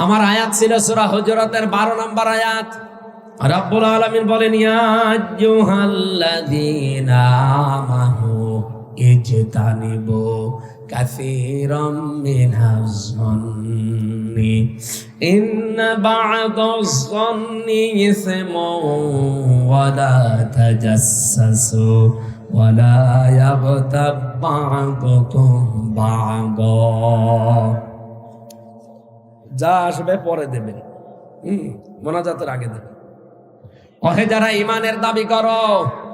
আমার আয়াত ছিল সূরা হুজুরাতের 12 নম্বর আয়াত। রব্বুল আলামিন বলেন, ইয়া আইয়ুহাল্লাযীনা আমানু ইজতানিবু কাসীরাম মিনাজ যন্নি ইন্না বা'দাজ-যন্নি ইসমুন ওয়া লা তাজাসসু ওয়া লা ইয়াগতাব বা'দুকুম বা'দা। যা আসবে পরে দেবেন, মোনাজাতের আগে দেবেন। ওহে যারা ইমানের দাবি করো,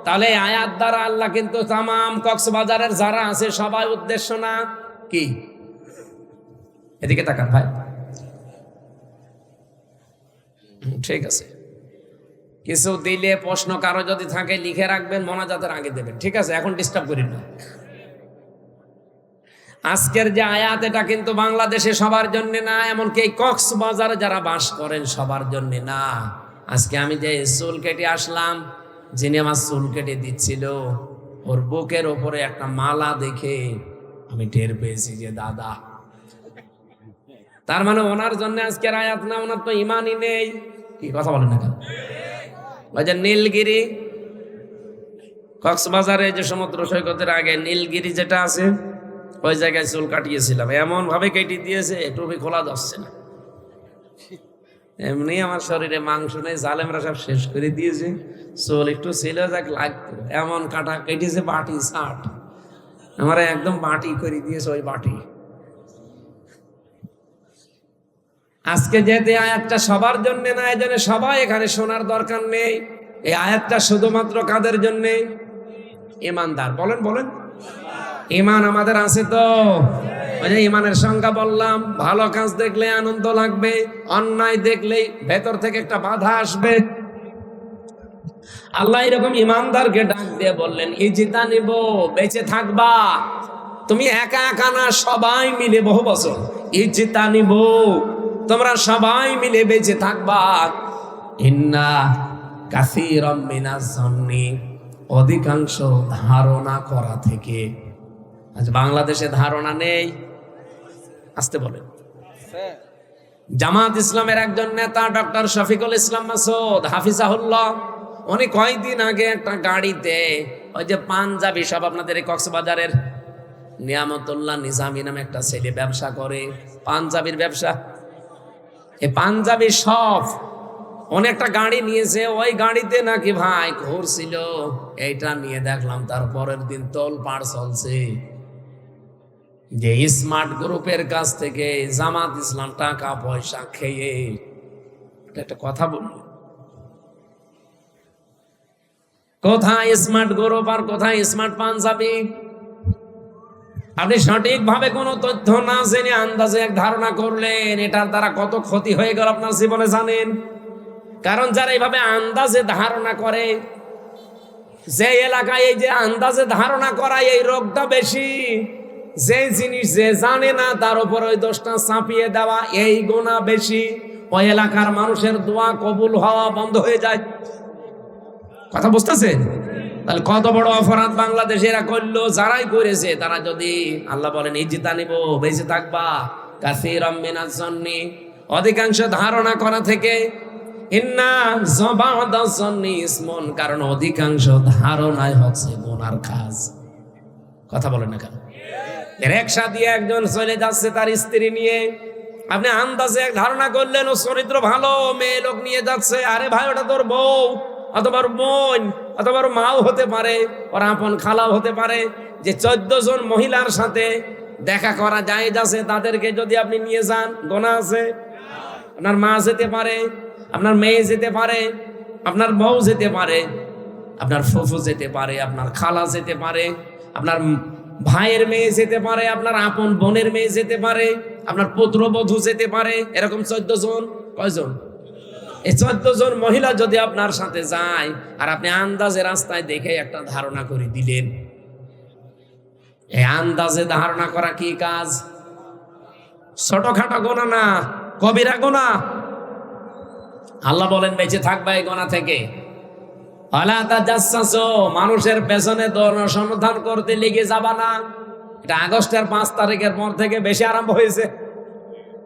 তাহলে আয়াত দ্বারা আল্লাহ কিন্তু তামাম কক্সবাজারের যারা আছে সবাই উদ্দেশ্য না কি? এদিকে তাকান ভাই, ঠিক আছে। কিছু দিলে প্রশ্ন কারো যদি থাকে লিখে রাখবেন, মোনাজাতের আগে দেবেন, ঠিক আছে? এখন ডিস্টার্ব করেন না। আজকের যে আয়াত, এটা কিন্তু বাংলাদেশে সবার জন্য না, এমনকি এই কক্সবাজারে যারা বাস করেন সবার জন্য না। আজকে আমি যে চুল কেটে আসলাম, যিনি আমার চুল কেটে দিচ্ছিল, ওর বুকের ওপরে একটা মালা দেখে আমি টের পেয়েছি যে দাদা। তার মানে ওনার জন্য আজকের আয়াত না, ওনার তো ইমানই নেই। কি কথা বলেন না কেন? ওই যে নীলগিরি, কক্সবাজারে যে সমুদ্র সৈকতের আগে নীলগিরি যেটা আছে, ওই জায়গায় চুল কাটিয়েছিলাম। এমন ভাবে কেটে দিয়েছে টুপি খোলা যাচ্ছে না। এমনি আমার শরীরে মাংস নেই, জালেমরা সব শেষ করে দিয়েছে। চুল একটু ছিল যাক লাগতো, এমন কাটা কেটেছে বাটি ষাট, আমার একদম বাটি করে দিয়েছে ওই বাটি। আজকে যেহেতু আয়াতটা সবার জন্য না, এই জন্য সবাই এখানে শোনার দরকার নেই। এই আয়াতটা শুধুমাত্র কাদের জন্যে? ইমানদার। বলেন বলেন, ইমান আমাদের আছে তো? ওই যে ইমানের সংজ্ঞা বললাম, ভালো কাজ দেখলে আনন্দ লাগবে, অন্যায় দেখলেই ভেতর থেকে একটা বাধা আসবে। আল্লাহ এরকম ইমানদারকে ডাক দিয়ে বললেন, ইজতানিবু, বেঁচে থাকবা। তুমি একা একা না, সবাই মিলে বহু বছর। ইজতানিবু, তোমরা সবাই মিলে বেঁচে থাকবা। ইন্না কাসীরাম মিনাজ যন্নি, অধিকাংশ ধারণা করা থেকে। আজ বাংলাদেশে ধারণা নেই, আসতে বলেন। জামাত ইসলামের একজন নেতা ডক্টর শফিকুল ইসলাম মাসুদ হাফিজাহুল্লাহ, উনি কয়েকদিন আগে একটা গাড়িতে ওই যে পাঞ্জাবি, সব আপনাদের এই কক্সবাজারের নিয়ামতুল্লাহ নিজামী নামে একটা ছেলে ব্যবসা করে, পাঞ্জাবির ব্যবসা। এই পাঞ্জাবি সব অনেকটা গাড়ি নিয়েছে, ওই গাড়িতে নাকি ভাই ঘুরছিল। এইটা নিয়ে দেখলাম তার পরের দিন তোলপাড় চলছে যে স্মার্ট গ্রুপের কাছ থেকে জামাত ইসলাম টাকা পয়সা খেয়ে। একটা কথা বলল, কোথায় স্মার্ট গ্রুপ আর কোথায় স্মার্ট পাঞ্জাবি? আপনি সঠিকভাবে কোনো তথ্য না জেনে আন্দাজে এক ধারণা করলেন, এটার দ্বারা কত ক্ষতি হয়ে গেল আপনার জীবনে জানেন? কারণ যারা এইভাবে আন্দাজে ধারণা করে, যে এলাকায় এই যে আন্দাজে ধারণা করা, এই রোগটা বেশি। যে জিনিস যে জানে না তার উপর ওই দোষটা চাপিয়ে দেওয়া, এই গুনাহ বেশি। ওই এলাকার মানুষের দোয়া কবুল হওয়া বন্ধ হয়ে যায়। কথা বুঝতেছেন? তাহলে কত বড় অপরাধ বাংলাদেশে এরা করলো। যারাই করেছে তারা যদি, আল্লাহ বলেন ইজতানিবু, বেঁচে থাকবা, কাসীরাম মিনাজ যন্নি, অধিকাংশ ধারণা করা থেকে। ইন্না বা'দাজ যন্নি ইসমুন, কারণ অধিকাংশ ধারণাই হচ্ছে গুনার কাজ। কথা বলেন না কেন? রিকশা দিয়ে একজন চলে যাচ্ছে তার স্ত্রী নিয়ে, আপনি আন্দাজে এক ধারণা করলেন ও চরিত্র ভালো, মেয়ে লোক নিয়ে যাচ্ছে। আরে ভাই, ওটা তোর বউ অথবা বোন অথবা মাও হতে পারে, ওর আপন খালাও হতে পারে। যে 14 জন মহিলার সাথে দেখা করা যায় যাচ্ছে, তাদেরকে যদি আপনি নিয়ে যান, গুনাহ আছে। আপনার মা যেতে পারে, আপনার মেয়ে যেতে পারে, আপনার বউ যেতে পারে, আপনার ফুফু যেতে পারে, আপনার খালা যেতে পারে, আপনার ভাইয়ের মেয়ে যেতে পারে, আপনার আপন বোনের মেয়ে যেতে পারে, আপনার পুত্রবধূ যেতে পারে। এরকম 14 জন। কয়জন? এই 14 জন মহিলা যদি আপনার সাথে যায়, আর আপনি আন্দাজে রাস্তায় দেখে একটা ধারণা করে দিলেন, এই আন্দাজে ধারণা করা কি কাজ? ছোটখাটো গুনাহ না, কবিরা গুনাহ। আল্লাহ বলেন বেঁচে থাকবা এই গুনাহ থেকে। ওয়ালা তাজাসসু, মানুষের পেছনে অনুসন্ধান করতে লেগে যাবা না। এটা আগস্টের 5 তারিখের পর থেকে বেশি আরম্ভ হয়েছে।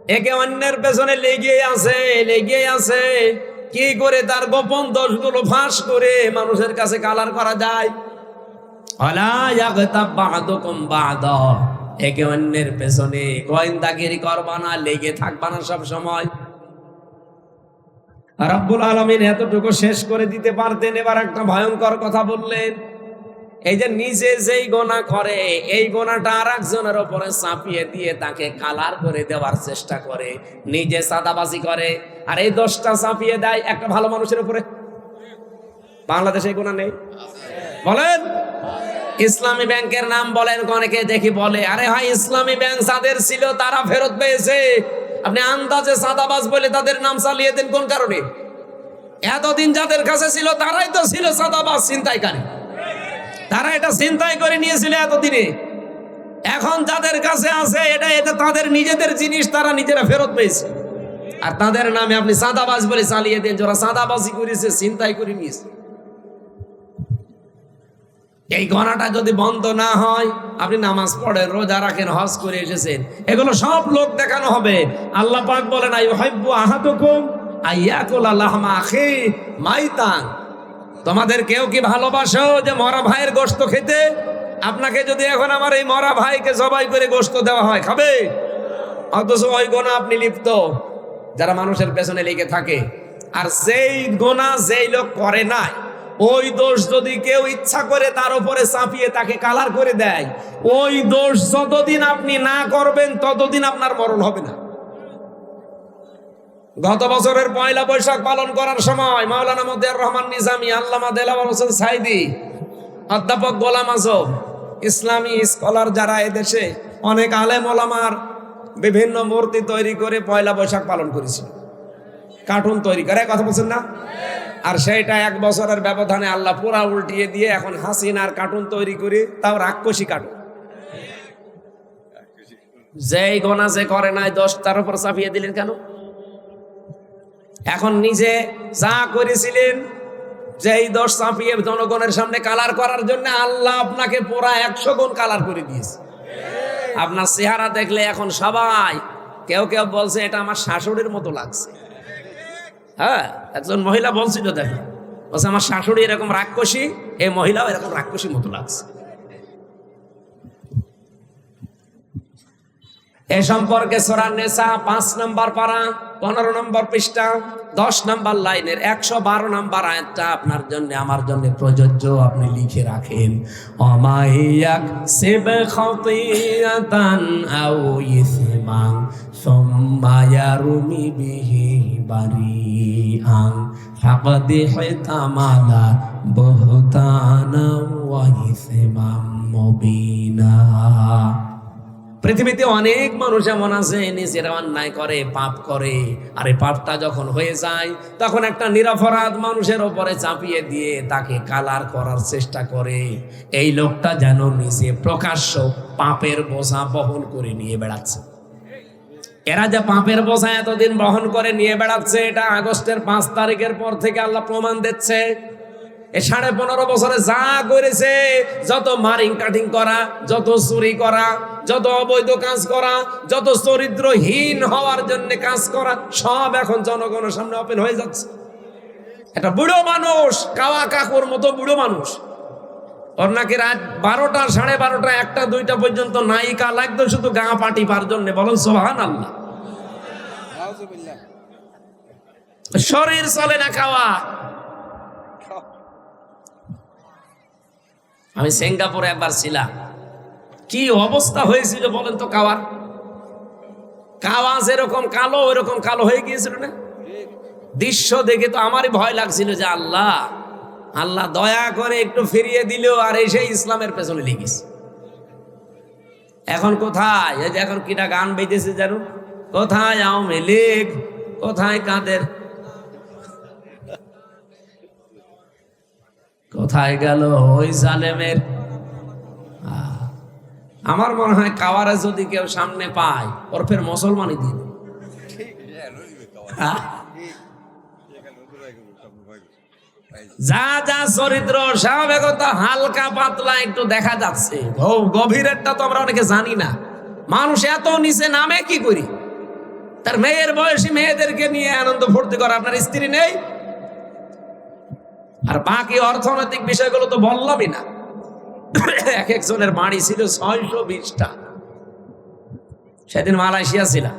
একে অন্যের পেছনে লেগে আছে কি করে তার গোপন দোষগুলো ফাঁস করে মানুষের কাছে কালার করা যায়। একে অন্যের পেছনে গোয়েন্দাগিরি করবা না, লেগে থাকবা না সব সময়। রব্বুল আলামিন এতটুকু শেষ করে দিতে পারতেন, এবার একটা ভয়ঙ্কর কথা বললেন। এই যে নিজে যেই গোনা করে, এই গোনাটা আর একজনের উপরে চাপিয়ে দিয়ে তাকে কালার করে দেওয়ার চেষ্টা করে, নিজে সাদাবাজি করে আর এই দোষটা চাপিয়ে দেয় একটা ভালো মানুষের উপরে। বাংলাদেশে এই গোনা নেই? বলেন। ইসলামী ব্যাংকের নাম বলেন, অনেকে দেখি বলে আরে ভাই ইসলামী ব্যাংক যাদের ছিল তারা ফেরত পেয়েছে, আপনি আন্দাজে সাদাবাজ বলে তাদের নাম চালিয়ে দেন কোন কারণে? এতদিন যাদের কাছে ছিল তারাই তো ছিল সাদাবাজ, ছিনতাইকারী। তারা এটা চিন্তাই করে নিয়েছিল এতদিনে। এখন যাদের কাছে আছে এটা তাদের নিজেদের জিনিস, তারা নিজেরা ফেরত পেয়েছে, আর তাদের নামে আপনি সাদাবাজ বলে চালিয়ে দেন। যারা সাদাবাজি করেছে, চিন্তাই করে নিয়েছে। এই গণাটা যদি বন্ধ না হয়, আপনি নামাজ পড়েন, রোজা রাখেন, হজ করে এসেছেন, এগুলো সব লোক দেখানো হবে। আল্লাহ পাক বলেন আইয়ুহিব্বু আহাদুকুম আইয়াকুলা লাহমা আখি মাইতান। তোমাদের কেউ কি ভালোবাসো যে মরা ভাইয়ের গোশত খেতে? আপনাকে যদি এখন আমার এই মরা ভাইকে জবাই করে গোশত দেওয়া হয়, খাবে? অথচ ওই গোনা আপনি লিপ্ত, যারা মানুষের পেছনে লেগে থাকে। আর যেই গোনা যেই লোক করে নাই, ওই দোষ যদি কেউ ইচ্ছা করে তার উপরে চাপিয়ে তাকে কালার করে দেয়, ওই দোষ যতদিন আপনি না করবেন ততদিন আপনার মরণ হবে না। গত বছরের পয়লা বৈশাখ পালন করার সময় মাওলানা মতিয়ার রহমান নিজামী, আল্লামা দেলাওয়ার হোসেন সাইদি, অধ্যাপক গোলাম আজম, ইসলামী স্কলার যারা এদেশে অনেক আলেম ওলামার বিভিন্ন মূর্তি তৈরি করে পয়লা বৈশাখ পালন করেছিল, কার্টুন তৈরি করে, কথা বলছেন না? আর সেইটা এক বছরের ব্যবধানে আল্লাহ পুরা উল্টিয়ে দিয়ে এখন হাসিনার কার্টুন তৈরি করে, তাও রাক্ষসী কার্টুন। যেই গোনা যে করে নাই দোষ তার উপর চাপিয়ে দিলেন কেন? এখন নিজে যা করেছিলেন, যেই দোষ চাপিয়ে জনগণের সামনে কালার করার জন্য আল্লাহ আপনাকে পুরা 100 গুণ কালার করে দিয়েছে। আপনার চেহারা দেখলে এখন সবাই, কেউ কেউ বলছে এটা আমার শাশুড়ির মতো লাগছে। হ্যাঁ, একজন মহিলা বলছিল, দেখো বলছে আমার শাশুড়ি এরকম রাক্ষসী, এই মহিলাও এরকম রাক্ষসীর মতো লাগছে। এ সম্পর্কে সূরা নিসা 5 নম্বর পারা 15 নম্বর পৃষ্ঠা 10 নম্বর লাইনের 112 নম্বর আয়াতটা আপনার জন্য আমার জন্য প্রযোজ্য, আপনি লিখে রাখেন। অমাইয়াক সিব খাতিয়াতান আও ইসমান সুম্মা ইয়ারমি বিহি বারিআন ফাকাদ হিতামালা বুহতানা ওয়া ইসমান মুবিনা। পৃথিবীতে অনেক মানুষ এমন আছে নিজেরা অন্যায় করে, পাপ করে, আর এই পাপটা যখন হয়ে যায় তখন একটা নিরপরাধ মানুষের উপরে চাপিয়ে দিয়ে তাকে কালার করার চেষ্টা করে। এই লোকটা যেন নিজে প্রকাশ্য পাপের বোঝা বহন করে নিয়ে বেড়াচ্ছে। এরা যে পাপের বোঝা এতদিন বহন করে নিয়ে বেড়াচ্ছে, এটা আগস্টের 5 তারিখের পর থেকে আল্লাহ প্রমাণ দিচ্ছে। এই 15.5 বছরে যা করেছে, যত মারিং কাটিং করা, যত চুরি করা, যত অবৈধ কাজ করা, যত চরিত্রহীন হওয়ার জন্য কাজ করা, সব এখন জনগণের সামনে ওপেন হয়ে যাচ্ছে। একটা বুড়ো মানুষ, কাওয়া কাকুর মতো বুড়ো মানুষ, ওর নাকি রাত 12টা, 12:30, 1টা, 2টা পর্যন্ত নায়িকা লাগতো শুধু গা পাটি পার জন্য। বলেন সুবহানাল্লাহ। শরীর চলে না খাওয়া। আমি সিঙ্গাপুরে একবার ছিলাম, কি অবস্থা হয়েছিল বলেন তো। কাওয়া যেরকম কালো ওইরকম কালো হয়ে গিয়েছিল না? দৃশ্য দেখে তো আমারই ভয় লাগছিল যে আল্লাহ আল্লাহ দয়া করে একটু ফিরিয়ে দিল, আর এসে ইসলামের পেছনে লেগেছে। এখন কোথায়, এই যে এখন কিটা গান বেজেছে জানো, কোথায় আওয়ামী লীগ, কোথায় কাদের, কোথায় গেল ওই জালেমের। আমার মনে হয় কাওয়ারে যদি কেউ সামনে পায়, ওর ফের মুসলমানই দিন। যা যা চরিত্র স্বাভাবিকতা হালকা পাতলা একটু দেখা যাচ্ছে, গভীরেরটা তো আমরা অনেকে জানি না। মানুষ এত নিচে নামে কি করি? তার মেয়ের বয়সী মেয়েদেরকে নিয়ে আনন্দ ফুর্তি করে, আপনার স্ত্রী নেই। আর বাকি অর্থনৈতিক বিষয়গুলো তো বললামই না। এক একজনের বাড়ি ছিল 620টা। সেদিন মালয়েশিয়া ছিলাম,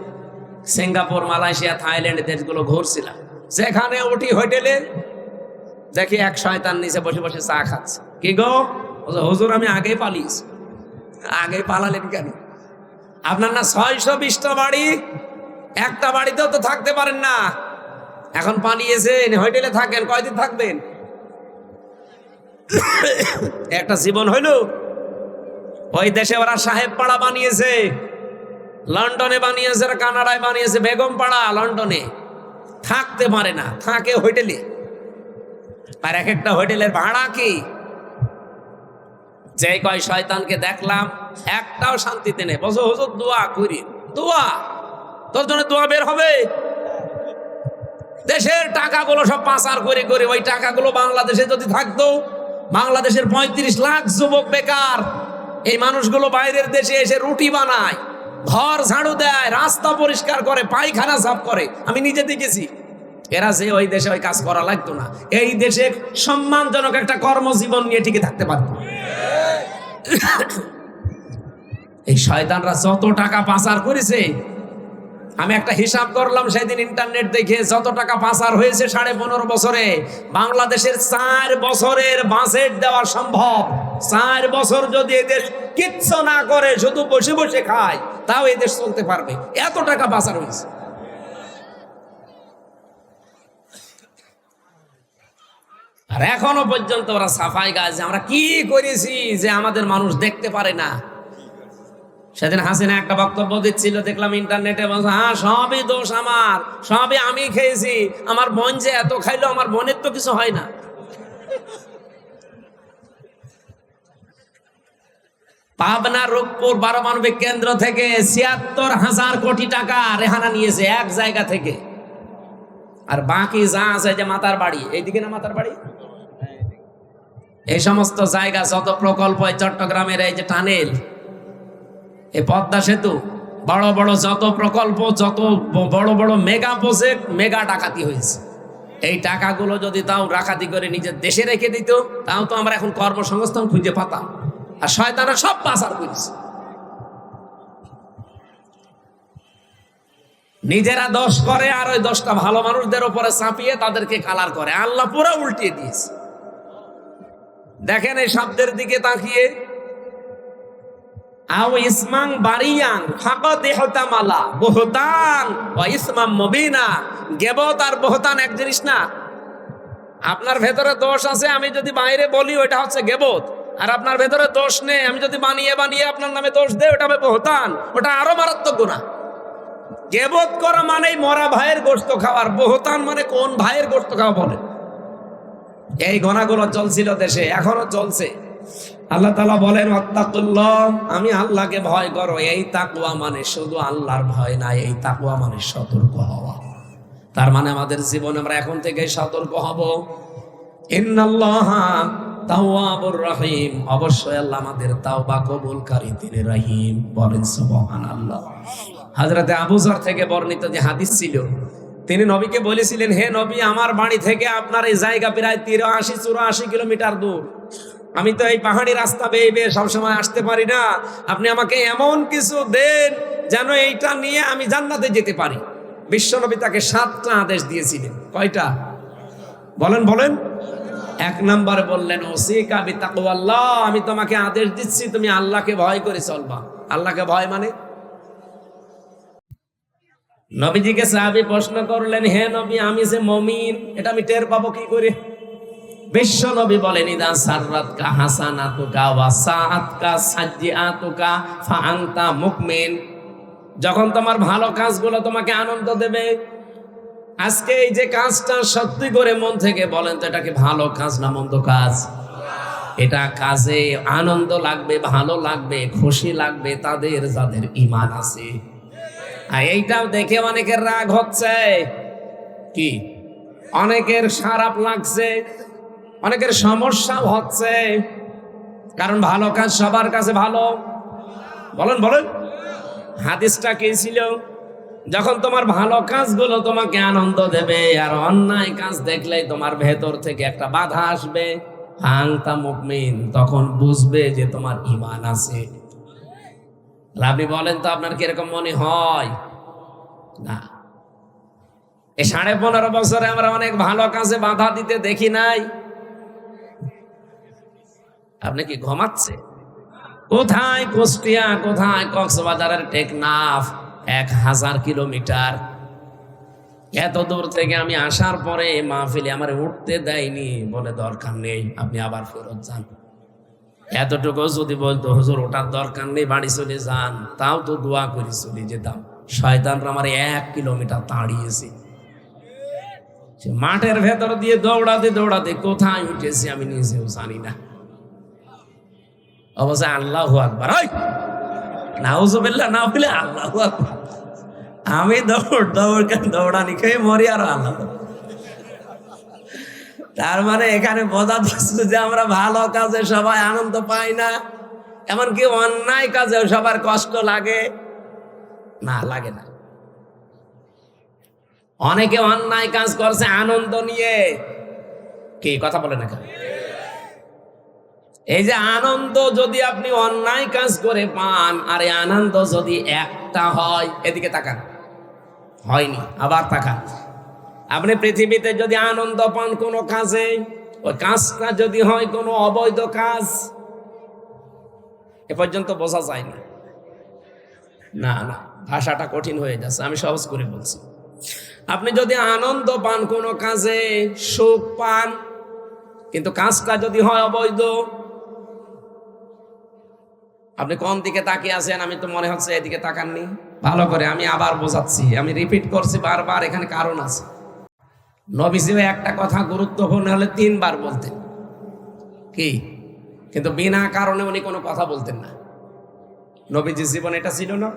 সিঙ্গাপুর, মালয়েশিয়া, থাইল্যান্ড দেশগুলো ঘুরছিলাম। যেখানে উঠি হোটেলে দেখি এক শয়তান নিচে বসে বসে চা খাচ্ছে। কি গো হুজুর, আমি আগেই পালিয়েছি। আগে পালালেন কেন? আপনার না 620টা বাড়ি, একটা বাড়িতেও তো থাকতে পারেন না। এখন পালিয়েছেন, হোটেলে থাকেন, কয়দিন থাকবেন? একটা জীবন হইল। ওই দেশে ওরা সাহেব পাড়া বানিয়েছে, লন্ডনে বানিয়েছে, কানাডায় বানিয়েছে, বেগম পাড়া লন্ডনে। থাকতে পারে না, থাকে হোটেলে। আর এক একটা হোটেলের ভাড়া কি! যে কয় শয়তানকে দেখলাম একটাও শান্তিতে নেই। বলছো হুজুর দোয়া করি, দোয়া তোর জন্য দোয়া বের হবে। দেশের টাকাগুলো সব পাচার করে করে, ওই টাকাগুলো বাংলাদেশে যদি থাকতো, বাংলাদেশের 35 লাখ যুবক বেকার। এই মানুষগুলো বাইরের দেশে এসে রুটি বানায়, ঘর ঝাড়ু দেয়, রাস্তা পরিষ্কার করে, পায়খানা সাফ করে। আমি নিজে দেখেছি। এরা যে ওই দেশে ওই কাজ করা লাগতো না, এই দেশে সম্মানজনক একটা কর্মজীবন নিয়ে টিকে থাকতে পারত। এই শয়তানরা যত টাকা পাচার করেছে, আমি একটা হিসাব করলাম সেদিন ইন্টারনেট দেখে, যত টাকা পাচার হয়েছে 15.5 বছরে, বাংলাদেশের 4 বছরের বাজেট দেওয়া সম্ভব। 4 বছর যদি এদেশ কিচ্ছু না করে, শুধু বসে বসে খায়, তাও এদেশ চলতে পারবে। এত টাকা পাচার হয়েছে। আর এখনো পর্যন্ত ওরা সাফাই গাছ, আমরা কি করেছি যে আমাদের মানুষ দেখতে পারে না। সেদিন হাসিনা একটা বক্তব্য দিচ্ছিল, দেখলাম ইন্টারনেটে, বলছে হ্যাঁ সবই দোষ আমার, সবই আমি খেয়েছি, আমার বোন যে এত খাইলো, আমার বোনের তো কিছু হয় না। পাবনা রূপপুর পারমাণবিক কেন্দ্র থেকে ৭৬,০০০ কোটি টাকা রেহানা নিয়েছে এক জায়গা থেকে। আর বাকি যা আছে, যে মাতার বাড়ি, এইদিকে না মাতার বাড়ি, এই সমস্ত জায়গা যত প্রকল্প, চট্টগ্রামের এই যে টানেল, এই পদ্মা সেতু, বড় বড় যত প্রকল্প, যত বড় বড় মেগা প্রজেক্ট, মেগা ডাকাতি হয়েছে। এই টাকাগুলো যদি তাও ডাকাতি করে নিজের দেশে রেখে দিত, তাও তো আমরা এখন কর্মসংস্থান খুঁজে পাতাম। আর শয়তানরা সব পাচার করেছে। নিজেরা দোষ করে, আর ওই দোষটা ভালো মানুষদের উপরে চাপিয়ে তাদেরকে কালার করে। আল্লাহ পুরো উল্টিয়ে দিয়েছে। দেখেন এই শব্দের দিকে তাকিয়ে, আও ইসমাং বারিয়াং ফাকাদ ইহতামালা বুহতান ওয়া ইসমাম মুবিনা। গীবত আর বুহতান এক জিনিস না। আপনার ভেতরে দোষ আছে, আমি যদি বাইরে বলি ওটা হচ্ছে গীবত। আর আপনার ভেতরে দোষ নেই, আমি যদি বানিয়ে বানিয়ে আপনার নামে দোষ দেই, ওটা হবে বুহতান। ওটা আরো মারাত্মক গুনাহ। গীবত করা মানে মরা ভাইয়ের গোশত খাওয়ার, বুহতান মানে কোন ভাইয়ের গোশত খাওয়া বলে। এই গুনাহগুলো চলছিল দেশে, এখনো চলছে। আল্লাহ তাআলা বলেন ওয়াত্তাকুল্লাহ, আমি আল্লাহকে ভয় করো। এই তাকওয়া মানে শুধু আল্লাহর ভয় না, এই তাকওয়া মানে সতর্ক হওয়া। তার মানে আমাদের জীবনে আমরা এখন থেকে সতর্ক হব। ইন্নাল্লাহা তাওয়াবুর রহিম, অবশ্যই আল্লাহ আমাদের তাওবা কবুলকারী, তিনি রহিম। বলেন সুবহানাল্লাহ। হযরতে আবু যর থেকে বর্ণিত যে হাদিস ছিল, তিনি নবীকে বলেছিলেন, হে নবী, আমার বাড়ি থেকে আপনার এই জায়গা প্রায় 83-84 কিলোমিটার দূর। আমি তো এই পাহাড়ি রাস্তা বেয়ে বেয়ে সবসময় আসতে পারি না। আপনি আমাকে এমন কিছু দেন যেন এইটা নিয়ে আমি জান্নাতে যেতে পারি। বিশ্বনবী তাকে 7টা আদেশ দিয়েছিলেন। কয়টা বলেন বলেন? 1 নম্বরে বললেন ওসিকা বিতাকওয়াল্লাহ, আমি তোমাকে আদেশ দিচ্ছি তুমি আল্লাহকে ভয় করে চলবা। আল্লাহকে ভয় মানে, নবীজিকে সাহাবী প্রশ্ন করলেন, হে নবী, আমি যে মুমিন, এটা আমি টের পাবো কি করে? বিশ্ব নবী বলেন, ইদা সাররাতকা হাসানাতুকা ওয়া সাআতকা সাজ্জিআতুকা ফা আনতা মুকমিন। যখন তোমার ভালো কাজগুলো তোমাকে আনন্দ দেবে। আজকে এই যে কাজটা সত্যি করে মন থেকে বলেন তো, এটা কি ভালো কাজ না মন্দ কাজ? এটা কাজে আনন্দ লাগবে, ভালো লাগবে, খুশি লাগবে তাদের যাদের ঈমান আছে। আর এইটাও দেখে অনেকের রাগ হচ্ছে, কি অনেকের খারাপ লাগছে, অনেকের সমস্যা হচ্ছে। কারণ ভালো কাজ সবার কাছে ভালো। বলেন বলেন, হাদিসটা কি ছিল? যখন তোমার ভালো কাজগুলো তোমাকে আনন্দ দেবে, আর অন্যায় কাজ দেখলেই তোমার ভেতর থেকে একটা বাধা আসবে, আনতা মুমিন, তখন বুঝবে যে তোমার ঈমান আছে। আপনি বলেন তো, আপনার কিরকম মনে হয়? না, এই 15.5 বছরে আমরা অনেক ভালো কাজে বাধা দিতে দেখি নাই। আপনি কি ঘুমাচ্ছে? কোথায় কুষ্টিয়া, কোথায় কক্সবাজারের টেকনাফ, 1000 কিলোমিটার। এত দূর থেকে আমি আসার পরে মাহফিলে আমার উঠতে দেয়নি, বলে দরকার নেই, আপনি আবার ফেরত যান। এতটুকু যদি বলতো হুজুর ওটার দরকার নেই, বাড়ি চলে যান, তাও তো দোয়া করে চলে যেতাম। শয়তানরা আমার 1 কিলোমিটার তাড়িয়েছে। মাঠের ভেতর দিয়ে দৌড়াতে দৌড়াতে কোথায় উঠেছি আমি নিজেও জানি না। অবশ্যই আল্লাহু আকবার, নাউজুবিল্লাহ না বলে আল্লাহু আকবার। আমি দৌড়ানি খেয়ে মরি আর আল্লাহ। তার মানে এখানে বোঝা যাচ্ছে যে আমরা ভালো কাজে সবাই আনন্দ পাই না, এমনকি অন্যায় কাজেও সবার কষ্ট লাগে না, লাগে না। অনেকে অন্যায় কাজ করছে আনন্দ নিয়ে। কি কথা বলে না কেন? এই যে আনন্দ যদি আপনি অন্যায় কাজ করে পান, আর এই আনন্দ যদি একটা হয়, এদিকে তাকান, হয়নি, আবার তাকান। আপনি পৃথিবীতে যদি আনন্দ পান কোনো কাজে, ওই কাজটা যদি হয় কোনো অবৈধ কাজ, এ পর্যন্ত বোঝা যায় না। না না, ভাষাটা কঠিন হয়ে যাচ্ছে, আমি সহজ করে বলছি। আপনি যদি আনন্দ পান কোনো কাজে, সুখ পান, কিন্তু কাজটা যদি হয় অবৈধ, আপনি কোন দিকে তাকিয়ে আছেন? আমি তো মনে হচ্ছে এদিকে তাকাননি। ভালো করে আমি আবার বোঝাচ্ছি, আমি রিপিট করছি বারবার, এখানে কারণ আছে। নবীজি একটা কথা গুরুত্বপূর্ণ হলে 3 বার বলতেন, কি? কিন্তু বিনা কারণে উনি কোনো কথা বলতেন না। নবীজির জীবন এটা ছিল না,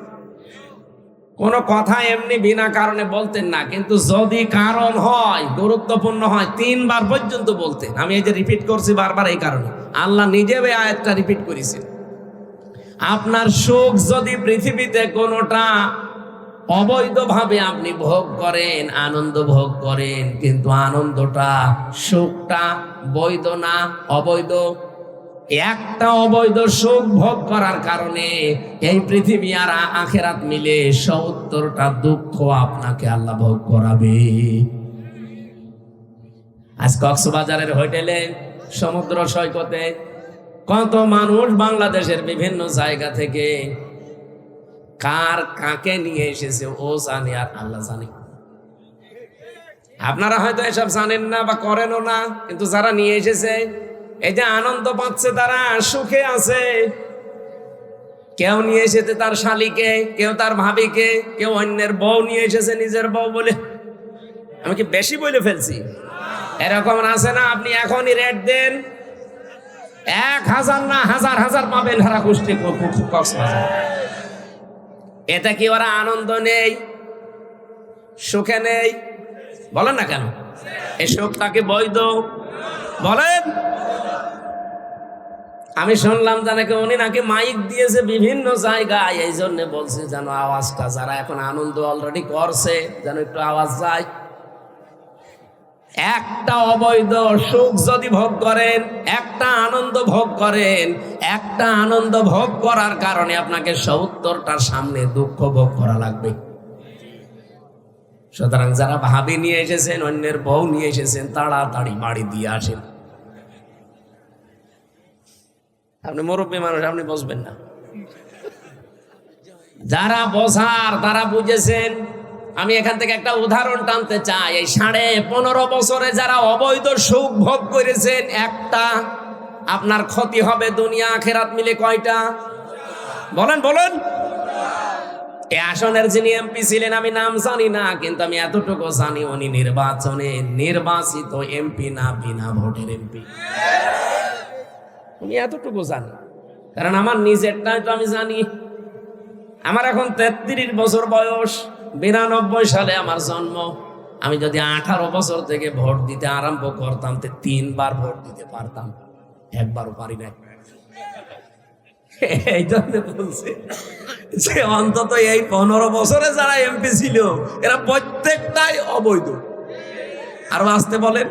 কোনো কথা এমনি বিনা কারণে বলতেন না, কিন্তু যদি কারণ হয়, গুরুত্বপূর্ণ হয়, 3 বার পর্যন্ত বলতেন। আমি এই যে রিপিট করছি বারবার এই কারণে, আল্লাহ নিজে ওই আয়াতটা রিপিট করেছেন। আপনার সুখ যদি পৃথিবীতে কোনোটা অবৈধভাবে আপনি ভোগ করেন, আনন্দ ভোগ করেন, কিন্তু আনন্দটা, সুখটা বৈধ না, অবৈধ, একটা অবৈধ সুখ ভোগ করার কারণে এই পৃথিবী আর আখেরাত মিলে 70টা দুঃখ আপনাকে আল্লাহ ভোগ করাবে। আজ কক্সবাজারের হোটেলে, সমুদ্র সৈকতে কত মানুষ বাংলাদেশের বিভিন্ন জায়গা থেকে কার কাকে নিয়ে এসেছে ও জানে, আর আল্লাহ জানে। আপনারা হয়তো এসব জানেন না বা করেনও না, কিন্তু যারা নিয়ে এসেছে, এই যে আনন্দ পাচ্ছে, তারা সুখে আছে। কেউ নিয়ে এসেছে তার শালীকে, কেউ তার ভাবিকে, কেউ অন্যের বউ নিয়ে এসেছে নিজের বউ বলে। আমি কি বেশি বলে ফেলছি? এরকম আছে না? আপনি এখনই রেট দেন, 1000 না হাজার হাজার পাবেন হারা কুষ্টি কক্সবাজার। এটা কি ওরা আনন্দ নেই, সুখে নেই? বলেন না কেন? এই সুখটাকে বৈধ বলেন? আমি শুনলাম যে নাকি উনি নাকি মাইক দিয়েছে বিভিন্ন জায়গায়, এই জন্য বলছে যেন আওয়াজটা, যারা এখন আনন্দ অলরেডি করছে, যেন একটু আওয়াজ যায়। একটা অবৈধ সুখ যদি ভোগ করেন, একটা আনন্দ ভোগ করেন, একটা আনন্দ ভোগ করার কারণে আপনাকে 70টার সামনে দুঃখ ভোগ করা লাগবে। সুতরাং যারা ভাবি নিয়ে এসেছেন, অন্যের বউ নিয়ে এসেছেন, তাড়াতাড়ি বাড়ি দিয়ে আসেন। আপনি মুরব্বী মানুষ, আপনি বসবেন না। যারা বসার তারা বুঝেছেন। আমি এখান থেকে একটা উদাহরণ টানতে চাই। এই 15.5 বছরে যারা অবৈধ সুখ ভোগ করেছেন, একটা, আপনার ক্ষতি হবে দুনিয়া আখেরাত মিলে কয়টা? বলেন বলেন। এই আসনের যিনি এমপি ছিলেন, আমি নাম জানি না, কিন্তু আমি এতটুকু জানি উনি নির্বাচনে নির্বাচিত এমপি না, বিনা ভোটের এমপি। আমি এতটুকু জানি, কারণ আমার নিজেরটাই তো আমি জানি। আমার এখন 33 বছর বয়স, 92 সালে আমার জন্ম। আমি যদি 18 বছর থেকে ভোট দিতে আরম্ভ করতাম, 3 বার ভোট দিতে পারতাম, একবারও পারি না। এই জন্য বলছি যে অন্তত এই 15 বছরে যারা এমপি ছিল এরা প্রত্যেকটাই অবৈধ। আর আসতে বলেন,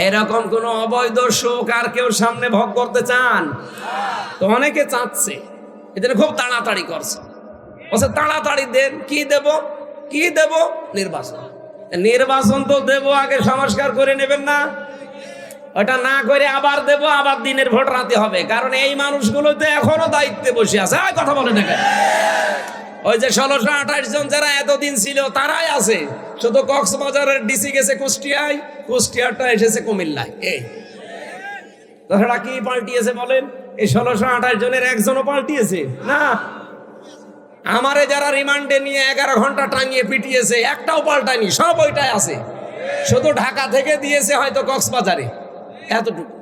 এরকম কোন অবৈধ সুখ আর কেউ সামনে ভোগ করতে চান? তো অনেকে চাচ্ছে, এদের খুব তাড়াতাড়ি করছে, বলছে তাড়াতাড়ি দেন। কি দেব? কি দেব? নির্বাচন। নির্বাচন তো দেব, আগে সংস্কার করে নেবেন না? ওটা না করে আবার দেব, আবার দিনের ভোট রাতে হবে। কারণ এই মানুষগুলো তো এখনো দায়িত্বে বসে আছে। কথা বলে না কেন? ওই যে 1628 জন যারা এতদিন ছিল তারাই আছে। শুধু কক্সবাজারের ডিসি গেছে কুষ্টিয়ায়, কুষ্টিয়ারটা এসেছে কুমিল্লায়। এই তাছাড়া কি পাল্টিয়েছে বলেন? এই 1628 জনের একজনও পাল্টিয়েছে না। আমারে যারা রিমান্ডে নিয়ে 11 ঘন্টা টাঙিয়ে পিটিয়েছে একটাও পাল্টায়নি, সব ওইটাই আছে। শুধু ঢাকা থেকে দিয়েছে হয়তো কক্সবাজারে, এতটুকু।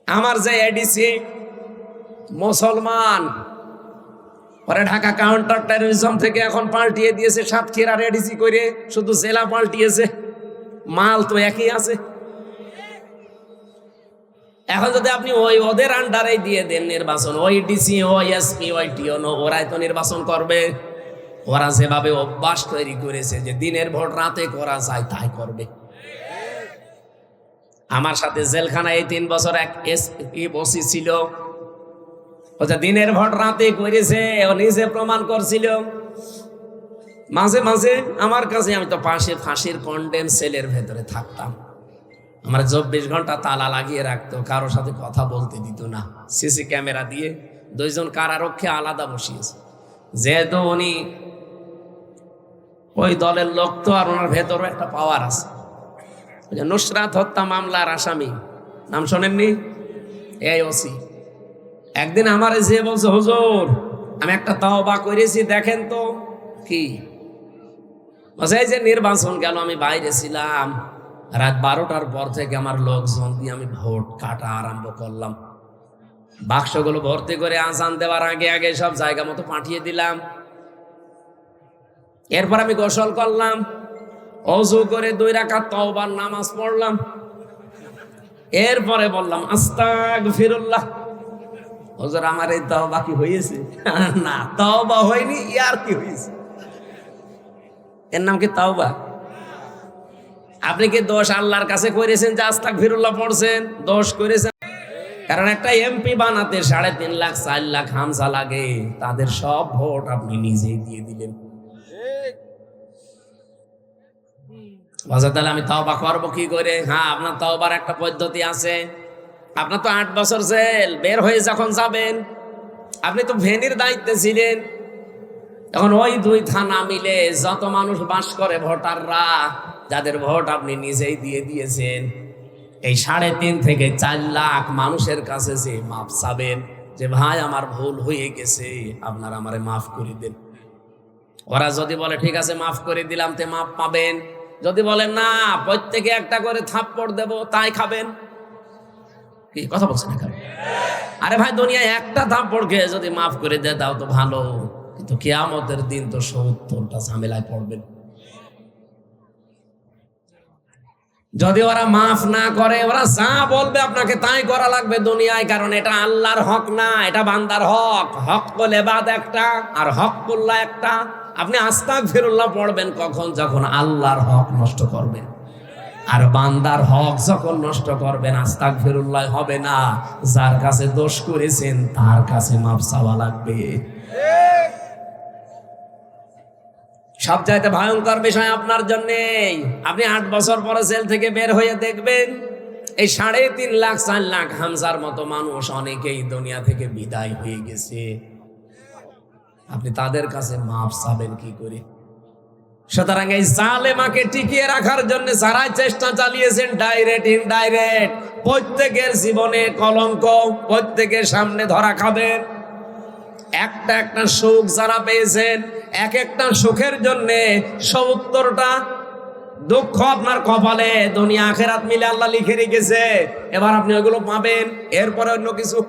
আমার যে এডিসি মুসলমান, পরে ঢাকা কাউন্টার টেরোরিজম থেকে এখন পাল্টিয়ে দিয়েছে সাতক্ষীরার এডিসি করে, শুধু জেলা পাল্টিয়েছে, মাল তো একই আছে। এখন যদি আপনি ওই ওদের আন্ডারে দিয়ে দেন নির্বাচন, ওই ডিসি, ওই এসপি, ওই টিওনো, ওরাই তো নির্বাচন করবে। ওরা যেভাবে অভ্যাস তৈরি করেছে যে দিনের ভোট রাতে করা যায় তাই করবে। আমার সাথে জেলখানায় এই 3 বছর এক এসপি বসি ছিল, ও যে দিনের ভোট রাতে করেছে, ও নিজে প্রমাণ করছিল। মাঝে মাঝে আমার কাছে, আমি তো পাশে ফাঁসির কন্ডেম সেলের ভেতরে থাকতাম, আমার 24 ঘন্টা তালা লাগিয়ে রাখতো, কারোর সাথে কথা বলতে দিত না। সিসি ক্যামেরা দিয়ে 2 জন কারারক্ষী আলাদা বসিয়েছে, যেহেতু উনি ওই দলের লোক তো, আর ওনার ভেতরও একটা পাওয়ার আছে। নুসরাত হত্যা মামলার আসামি, নাম শোনেননি? এই ওসি একদিন আমার যে বলছে, হুজুর আমি একটা তওবা করেছি, দেখেন তো। কি বলছে? এই যে নির্বাচন গেল, আমি বাইরে ছিলাম, রাত 12টার পর থেকে আমার লোকজন দিয়ে আমি ভোট কাটা আরম্ভ করলাম। বাক্সগুলো ভর্তি করে আজান দেওয়ার আগে আগে সব জায়গা মতো পাঠিয়ে দিলাম। এরপর আমি গোসল করলাম, ওযু করে 2 রাকাত তওবার নামাজ পড়লাম। এরপরে বললাম আস্তাগফিরুল্লাহ। হুজুর আমার এই তওবা কি হয়েছে? না, তওবা হয়নি, ইয়ার কি হয়েছে? এর নাম কি তওবা? আপনি কি দোষ আল্লাহর কাছে করেছেন যে আস্তাগফিরুল্লাহ পড়ছেন? দোষ করেছেন। কারণ একটা এমপি বানাতে 3.5 লাখ 4 লাখ হামজা লাগে, তাদের সব ভোট আপনি নিজেই দিয়ে দিলেন। তাহলে আমি তওবা করবো কি করে? হ্যাঁ, আপনার তওবার একটা পদ্ধতি আছে। আপনার তো 8 বছর জেল, বের হয়ে যখন যাবেন, আপনি তো ভেনির দায়িত্বে ছিলেন, তখন ওই 2 থানা মিলে যত মানুষ বাস করে ভোটাররা, যাদের ভোট আপনি নিজেই দিয়ে দিয়েছেন, এই 3.5 থেকে 4 লাখ মানুষের কাছে যে মাফ চাবেন যে ভাই আমার ভুল হয়ে গেছে, আপনারা আমারে মাফ করে দেন। ওরা যদি বলে ঠিক আছে মাফ করে দিলাম, তে মাফ পাবেন। যদি বলেন না, প্রত্যেকে একটা করে থাপ্পড় দেব, তাই খাবেন। কি কথা বলছেন? আরে ভাই, দুনিয়ায় একটা থাপ্পড় খেয়ে যদি মাফ করে দেয় তাও তো ভালো, কিন্তু কিয়ামতের দিন তো 70টা ঝামেলায় পড়বেন। যদি ওরা মাফ না করে, ওরা যা বলবে আপনাকে তাই করা লাগবে দুনিয়ায়। কারণ এটা আল্লাহর হক না, এটা বান্দার হক। হকুল ইবাদ একটা আর হকুল্লাহ একটা। আপনি আস্তাগফিরুল্লাহ পড়বেন কখন? যখন আল্লাহর হক নষ্ট করবেন। আর বান্দার হক যখন নষ্ট করবেন, আস্তাগফিরুল্লাহ হবে না, যার কাছে দোষ করেছেন তার কাছে মাফ চাওয়া লাগবে। সবচাইতে ভয়ঙ্কর বিষয় আপনার জন্যে, আপনি 8 বছর পরে জেল থেকে বের হয়ে দেখবেন এই 3.5 লাখ 4 লাখ হামজার মতো মানুষ অনেকেই দুনিয়া থেকে বিদায় হয়ে গেছে। আপনি তাদের কাছে মাফ চাবেন কি করে? সুতরাং এই জালেমাকে টিকিয়ে রাখার জন্য যারা চেষ্টা চালিয়েছেন, ডাইরেক্ট ইনডাইরেক্ট, প্রত্যেকের জীবনে কলঙ্ক, প্রত্যেকের সামনে ধরা খাবেন। একটা একটা সুখ যারা পেয়েছেন, এক একটা সুখের জন্যে 70টা দুঃখ আপনার কপালে দুনিয়া আখেরাত মিলে আল্লাহ লিখে রেখেছে। এবার আপনি ওইগুলো পাবেন, এরপরে অন্য কিছু।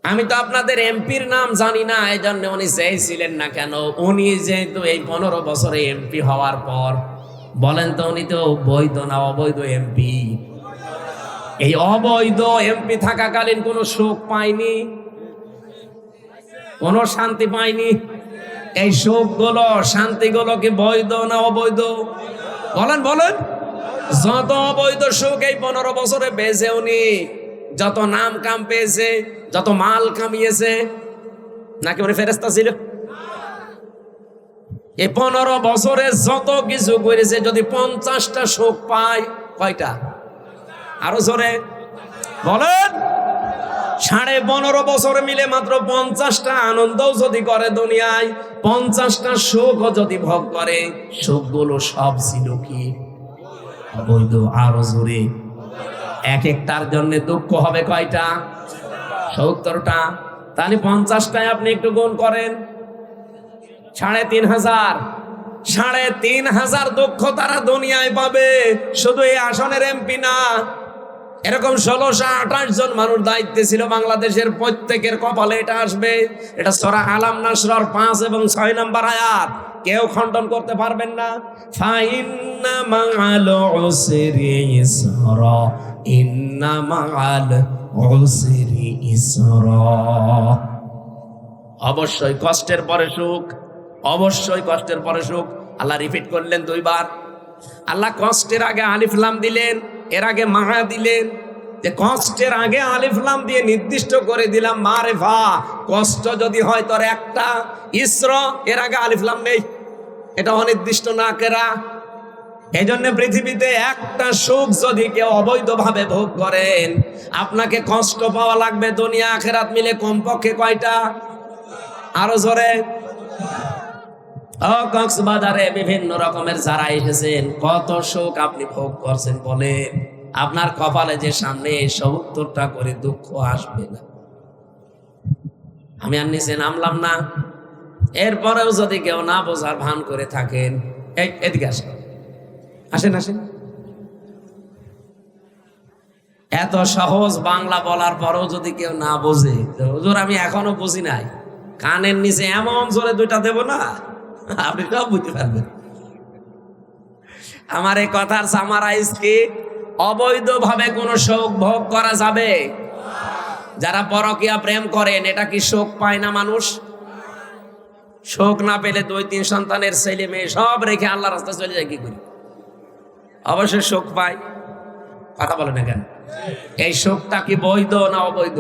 আমি তো আপনাদের এমপির নাম জানি না, এই জন্য উনি চেয়েছিলেন না কেন। উনি যেহেতু এই 15 বছরে এমপি হওয়ার পর, বলেন তো উনি তো বৈধ না অবৈধ এমপি? এই অবৈধ এমপি থাকাকালীন কোনো সুখ পায়নি, কোনো শান্তি পায়নি। এই সুখগুলো শান্তিগুলো কি বৈধ না অবৈধ? বলেন বলেন। যত অবৈধ সুখ এই 15 বছরে পেয়েছে উনি, যত নাম কাম পেয়েছে, যত মাল কামিয়েছে, নাকি উনি ফেরেশতা ছিল? এই 15 বছরে যত কিছু করেছে, যদি 50টা সুখ পায়, কয়টা? আরো জোরে বলেন। 15.5 বছরে মিলে মাত্র 50টা আনন্দও যদি করে দুনিয়ায়, 50টা সুখও যদি ভোগ করে, সুখগুলো সব ছিল কি অবৈধ? আরো জোরে। এক একটার জন্য দুঃখ হবে কয়টা? 70টা। তাহলে 50টায় আপনি একটু গুণ করেন, 3,500। 3,500 দুঃখ তারা দুনিয়ায় পাবে। শুধু এই আসনের এমপি না, এরকম 1628 জন মানুষ দায়িত্বে ছিল বাংলাদেশের, প্রত্যেকের কপালে এটা আসবে। এটা সূরা আলাম নাসর 5 এবং 6 নম্বর আয়াত, কেউ খণ্ডন করতে পারবেন না। ফাইন্না মা'আল উসরি ইসরা, ইন্না মা'আল উসরি ইসরা। অবশ্যই কষ্টের পরে সুখ, অবশ্যই কষ্টের পরে সুখ। আল্লাহ রিপিট করলেন 2 বার। আল্লাহ কষ্টের আগে আলিফ লাম দিলেন, এর আগে মা দিলেন। যে কষ্টের আগে আলিফ লাম দিয়ে নির্দিষ্ট করে দিলাম মারেফা, কষ্ট যদি হয় তোর একটা, ইসরা এর আগে আলিফ লাম নেই, এটা অনির্দিষ্ট না কেরা। এই জন্য পৃথিবীতে একটা সুখ যদি কেউ অবৈধভাবে ভোগ করেন, আপনাকে কষ্ট পাওয়া লাগবে দুনিয়া আখেরাত মিলে কমপক্ষে কয়টা? আরো জোরে। কক্সবাজারে বিভিন্ন রকমের যারা এসেছেন, কত সুখ আপনি ভোগ করছেন বলে আপনার কপালে যে সামনে 70টা করে দুঃখ আসবে না। আমি আর নিচে নামলাম না, এরপরেও যদি কেউ না বোঝার ভান করে থাকেন, এদিকে আসেন, আসেন আসেন। এত সহজ বাংলা বলার পরেও যদি কেউ না বোঝে, হুজুর আমি এখনো বুঝি নাই, কানের নিচে এমন জোরে 2টা দেব না, আপনি সব বুঝতে পারবেন। আমার এই কথার সামারাইজ কি? অবৈধভাবে কোনো সুখ ভোগ করা যাবে? যারা পরকীয়া প্রেম করেন, এটা কি সুখ পায় না মানুষ? সুখ না পেলে 2-3 সন্তানের ছেলে মেয়ে সব রেখে আল্লাহর রাস্তায় চলে যায় কি করি? অবশ্যই সুখ পায়। কথা বলে না কেন? এই সুখটা কি বৈধ না অবৈধ?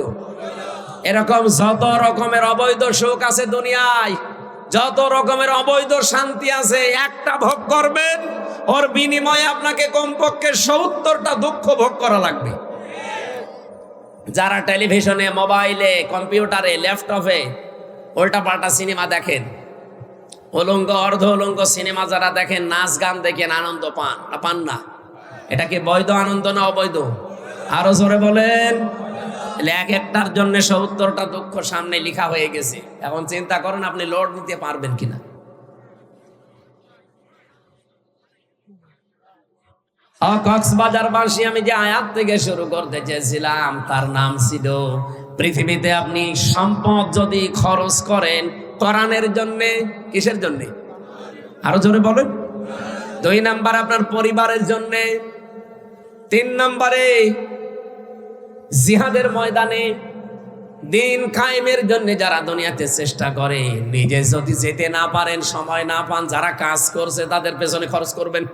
এরকম যত রকমের অবৈধ সুখ আছে দুনিয়ায়, যত রকমের অবৈধ শান্তি আছে, একটা ভোগ করবেন, ওর বিনিময়ে আপনাকে কমপক্ষে 70টা দুঃখ ভোগ করা লাগবে। যারা টেলিভিশনে, মোবাইলে, কম্পিউটারে, ল্যাপটপে উল্টা পাল্টা সিনেমা দেখেন, উলঙ্গ অর্ধ উলঙ্গ সিনেমা যারা দেখেন, নাচ গান দেখেন, আনন্দ পান না পান না? এটা কি বৈধ আনন্দ না অবৈধ? আরো জোরে বলেন। এক একটার জন্য 70টা দুঃখ সামনে লেখা হয়ে গেছে। এখন চিন্তা করেন আপনি লোড নিতে পারবেন কিনা। কক্সবাজারবাসী, আমি যে আয়াত থেকে শুরু করতে চেয়েছিলাম তার নাম ছিল, পৃথিবীতে আপনি সম্পদ যদি খরচ করেন কোরআনের জন্য, কিসের জন্য? আরো জোরে বলেন। 2 নাম্বার আপনার পরিবারের জন্য, 3 নম্বরে জিহাদের ময়দানে দিন কায়েমের জন্য যারা দুনিয়াতে চেষ্টা করে, নিজে যদি যেতে না পারেন, সময় না পান, যারা কাজ করছে তাদের পেছনে খরচ করবেন।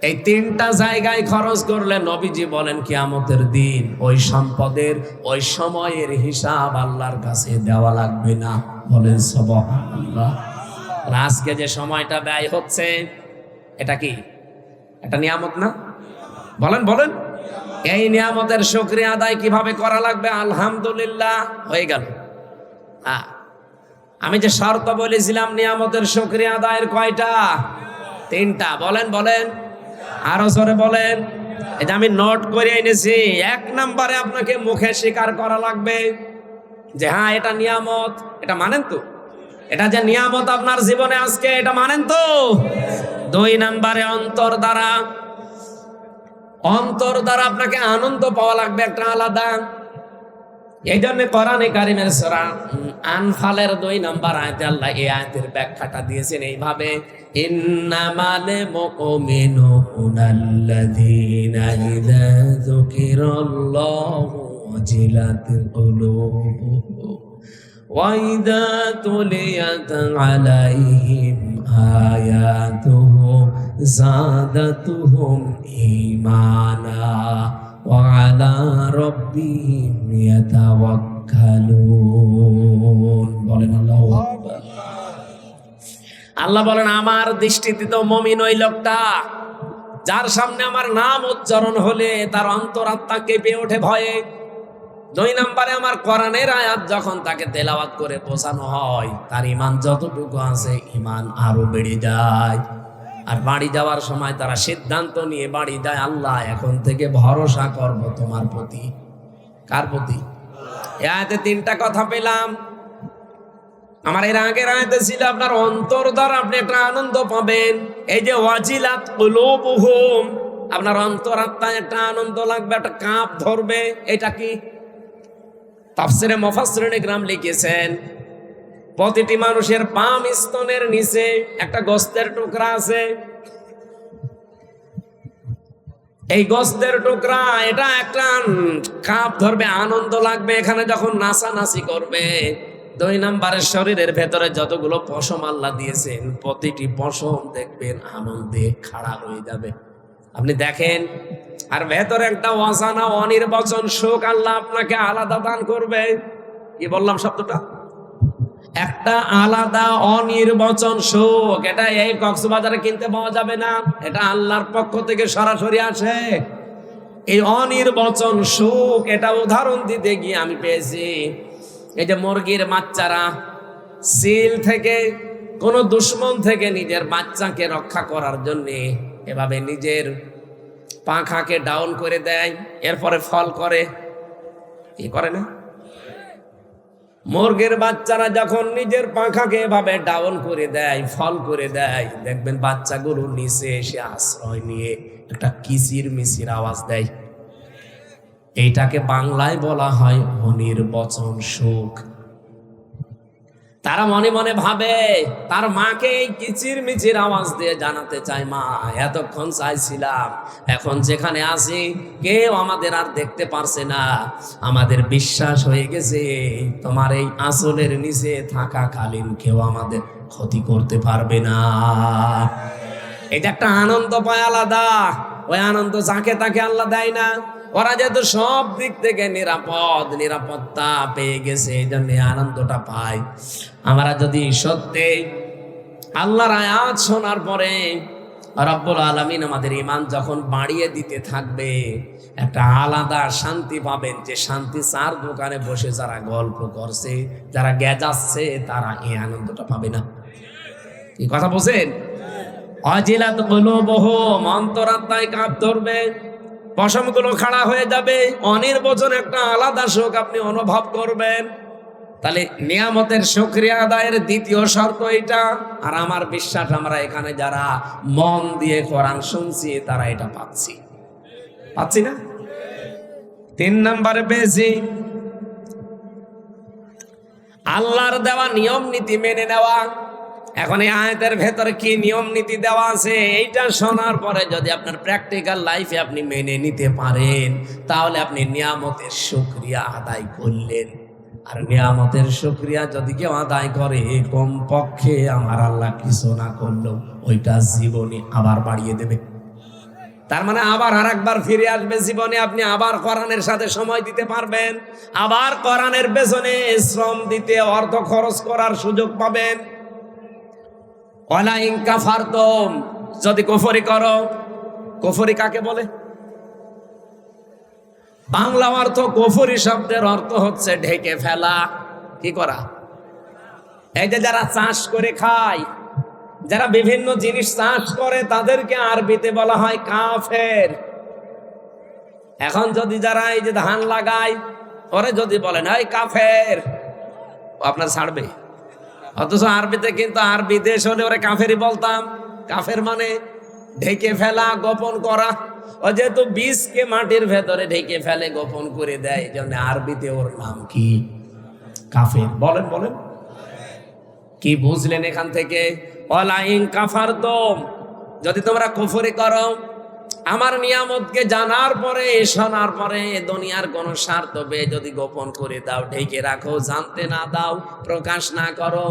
এই 3টা জায়গায় খরচ করলে নবীজি বলেন কিয়ামতের দিন ওই সম্পদের, ওই সময়ের হিসাব আল্লাহর কাছে দেওয়া লাগবে না। বলেন সুবহানাল্লাহ। আজকে যে সময়টা ব্যয় হচ্ছে, এটা কি একটা নিয়ামত না? বলেন বলেন। এই নিয়ামতের শুকরিয়া আদায় কিভাবে করা লাগবে? আলহামদুলিল্লাহ হয়ে গেল। আমি যে শর্ত বলেছিলাম নিয়ামতের শুকরিয়া আদায়ের কয়টা? 3টা। বলেন বলেন, আরো জোরে বলেন। এটা আমি নোট করে এনেছি। 1 নম্বরে আপনাকে মুখে স্বীকার করা লাগবে যে হ্যাঁ এটা নিয়ামত, এটা মানেন তো? এটা যে নিয়ামত আপনার জীবনে আজকে, এটা মানেন তো? 2 নম্বরে অন্তর দ্বারা আপনাকে আনন্দ পাওয়া লাগবে একটা আলাদা। এই জন্য কোরআনে কারিমের সূরা আনফালের 2 নম্বর আয়াতে আল্লাহ এই আয়াতের ব্যাখ্যাটা দিয়েছেন এইভাবে, ইন্নামাল মুমিনুনা আল্লাযীনা ইযা যুকিরাল্লাহু ওয়াজিলাত কুলুবুহুম ওয়া ইযা তুলিয়াত আলাইহিম আয়াতুহু যাদাতুহুম ঈমানা ওয়া আলা রাব্বিহিম ইয়াতাওয়াক্কালুন। বলেন আল্লাহু আকবার। আল্লাহ বলেন আমার দৃষ্টিতে তো মুমিন ওই লোকটা যার সামনে আমার নাম উচ্চারণ হলে তার অন্তরাত্মা কেঁপে ওঠে ভয়ে। 2 নম্বরে আমার কোরআনের আয়াত যখন তাকে তেলাওয়াত করে বোঝানো হয় তার ঈমান যতটুকু আছে ঈমান আরো বেড়ে যায়। আর বাড়ি যাওয়ার সময় তারা সিদ্ধান্ত নিয়ে বাড়ি যায়, আল্লাহ এখন থেকে ভরসা করব তোমার প্রতি। কার প্রতি? এই আয়াতে 3টা কথা পেলাম। আমার এর আগের আয়াতে ছিল আপনার অন্তর দ্বারা আপনি একটা আনন্দ পাবেন। এই যে ওয়াজিলাত কুলুবুহুম, আপনার অন্তরাত্মায় একটা আনন্দ লাগবে, একটা কাঁপ ধরবে। এটা কি? তাফসিরে মুফাসসিরিন ইকরাম লিখেছেন প্রতিটি মানুষের পাম স্তনের নিচে একটা গোশতের টুকরা আছে। এই গোশতের টুকরা এটা একটা কাঁপ ধরবে, আনন্দ লাগবে এখানে যখন নাচানাচি করবে। 2 নম্বরের শরীরের ভেতরে যতগুলো পশম আল্লাহ দিয়েছেন প্রতিটি পশম দেখবেন আনন্দে খাড়া হয়ে যাবে। আপনি দেখেন, আর ভেতরে একটা অজানা অনির্বচন সুখ আল্লাহ আপনাকে আলাদা দান করবে। কি বললাম শব্দটা? একটা আলাদা অনির্বচন সুখ। এটা এই কক্সবাজারে কিনতে পাওয়া যাবে না, এটা আল্লাহর পক্ষ থেকে সরাসরি আসে। এই অনির্বচন সুখ এটা উদাহরণ দিতে গিয়ে আমি পেয়েছি। এই যে মুরগির বাচ্চারা সিল থেকে, কোন দুশ্মন থেকে নিজের বাচ্চাকে রক্ষা করার জন্য এভাবে নিজের পাখাকে ডাউন করে দেয়, এরপরে ফল করে। কি করে না? মুরগির বাচ্চারা যখন নিজের পাখাকে এভাবে ডাউন করে দেয়, ফল করে দেয়, দেখবেন বাচ্চাগুলো নিচে এসে আশ্রয় নিয়ে একটা কিচির মিচির আওয়াজ দেয়। এইটাকে বাংলায় বলা হয় অনির্বচন সুখ। তারা মনে মনে ভাবে তার মাকে এই কিচির মিচির আওয়াজ দিয়ে জানাতে চায়, মা এতক্ষণ চাইছিলাম, এখন যেখানে আছি কেউ আমাদের আর দেখতে পারছে না, আমাদের বিশ্বাস হয়ে গেছে তোমার এই আঁচলের নিচে থাকাকালীন কেউ আমাদের ক্ষতি করতে পারবে না। এটা একটা আনন্দ পায় আলাদা। ওই আনন্দ যাকে তাকে আল্লাহ দেয় না। ওরা যেহেতু সব দিক থেকে নিরাপত্তা পেয়ে গেছে, এই জন্য আনন্দটা পায়। আমরা যদি সত্যি আল্লাহর আয়াত শোনার পরে রব্বুল আলামিন আমাদের ঈমান যখন বাড়িয়ে দিতে থাকবে, একটা আলাদা শান্তি পাবেন, যে শান্তি চার দোকানে বসে যারা গল্প করছে, যারা গেজাচ্ছে, তারা এই আনন্দটা পাবে না। কি কথা বলছেন? ওয়াজিলাত কুলুবুহুম, অন্তরাত্মায় কাঁপ ধরবে, পশমগুলো খাড়া হয়ে যাবে, অনির্বচন একটা আলাদা সুখ আপনি অনুভব করবেন। তাহলে নিয়ামতের শুকরিয়া আদায়ের 2য় শর্ত এটা। আর আমার বিশ্বাস আমরা এখানে যারা মন দিয়ে কোরআন শুনছি তারা এটা পাচ্ছি না? 3 নম্বরে পেয়েছি আল্লাহর দেওয়া নিয়ম নীতি মেনে নেওয়া। এখন এই আয়াতের ভেতরে কি নিয়ম নীতি দেওয়া আছে, এইটা শোনার পরে যদি আপনার প্র্যাকটিক্যাল লাইফে আপনি মেনে নিতে পারেন, তাহলে আপনি নিয়ামতের শুকরিয়া আদায় করলেন। আর নিয়ামতের শুকরিয়া যদি কেউ আদায় করে, কম পক্ষে আমার আল্লাহ কিছু না করলেও ওইটা জীবনে আবার বাড়িয়ে দেবে। তার মানে আবার আর একবার ফিরে আসবে জীবনে, আপনি আবার কোরআনের সাথে সময় দিতে পারবেন, আবার কোরআনের পেছনে শ্রম দিতে, অর্থ খরচ করার সুযোগ পাবেন। ওয়ালা ইন কাফারতুম, যদি কুফরি করো। কুফরি কাকে বলে? বাংলা অর্থ কুফরি শব্দের অর্থ হচ্ছে ঢেকে ফেলা। কি করা? এই যে যারা চাষ করে খায়, যারা বিভিন্ন জিনিস চাষ করে, তাদেরকে আরবিতে বলা হয় কাফের। এখন যদি যারা এই যে ধান লাগায়, ওরে যদি বলেন এই কাফের, আপনার ছাড়বে। অথচ আরবিতে কিন্তু আরবি দেশ হলে ওরে কাফেরই বলতাম। কাফের মানে ঢেকে ফেলা, গোপন করা। ও যেহেতু বীজকে মাটির ভেতরে ঢেকে ফেলে, গোপন করে দেয়, এই জন্য আরবিতে ওর নাম কি? কাফের। বলেন বলেন, কি বুঝলেন এখান থেকে? ওয়ালাইন কাফারতুম, যদি তোমরা কুফরি করো, আমার নিয়ামতকে জানার পরে, শোনার পরে, দুনিয়ার কোন স্বার্থ পেয়ে যদি গোপন করে দাও, ঢেকে রাখো, জানতে না দাও, প্রকাশ না করো।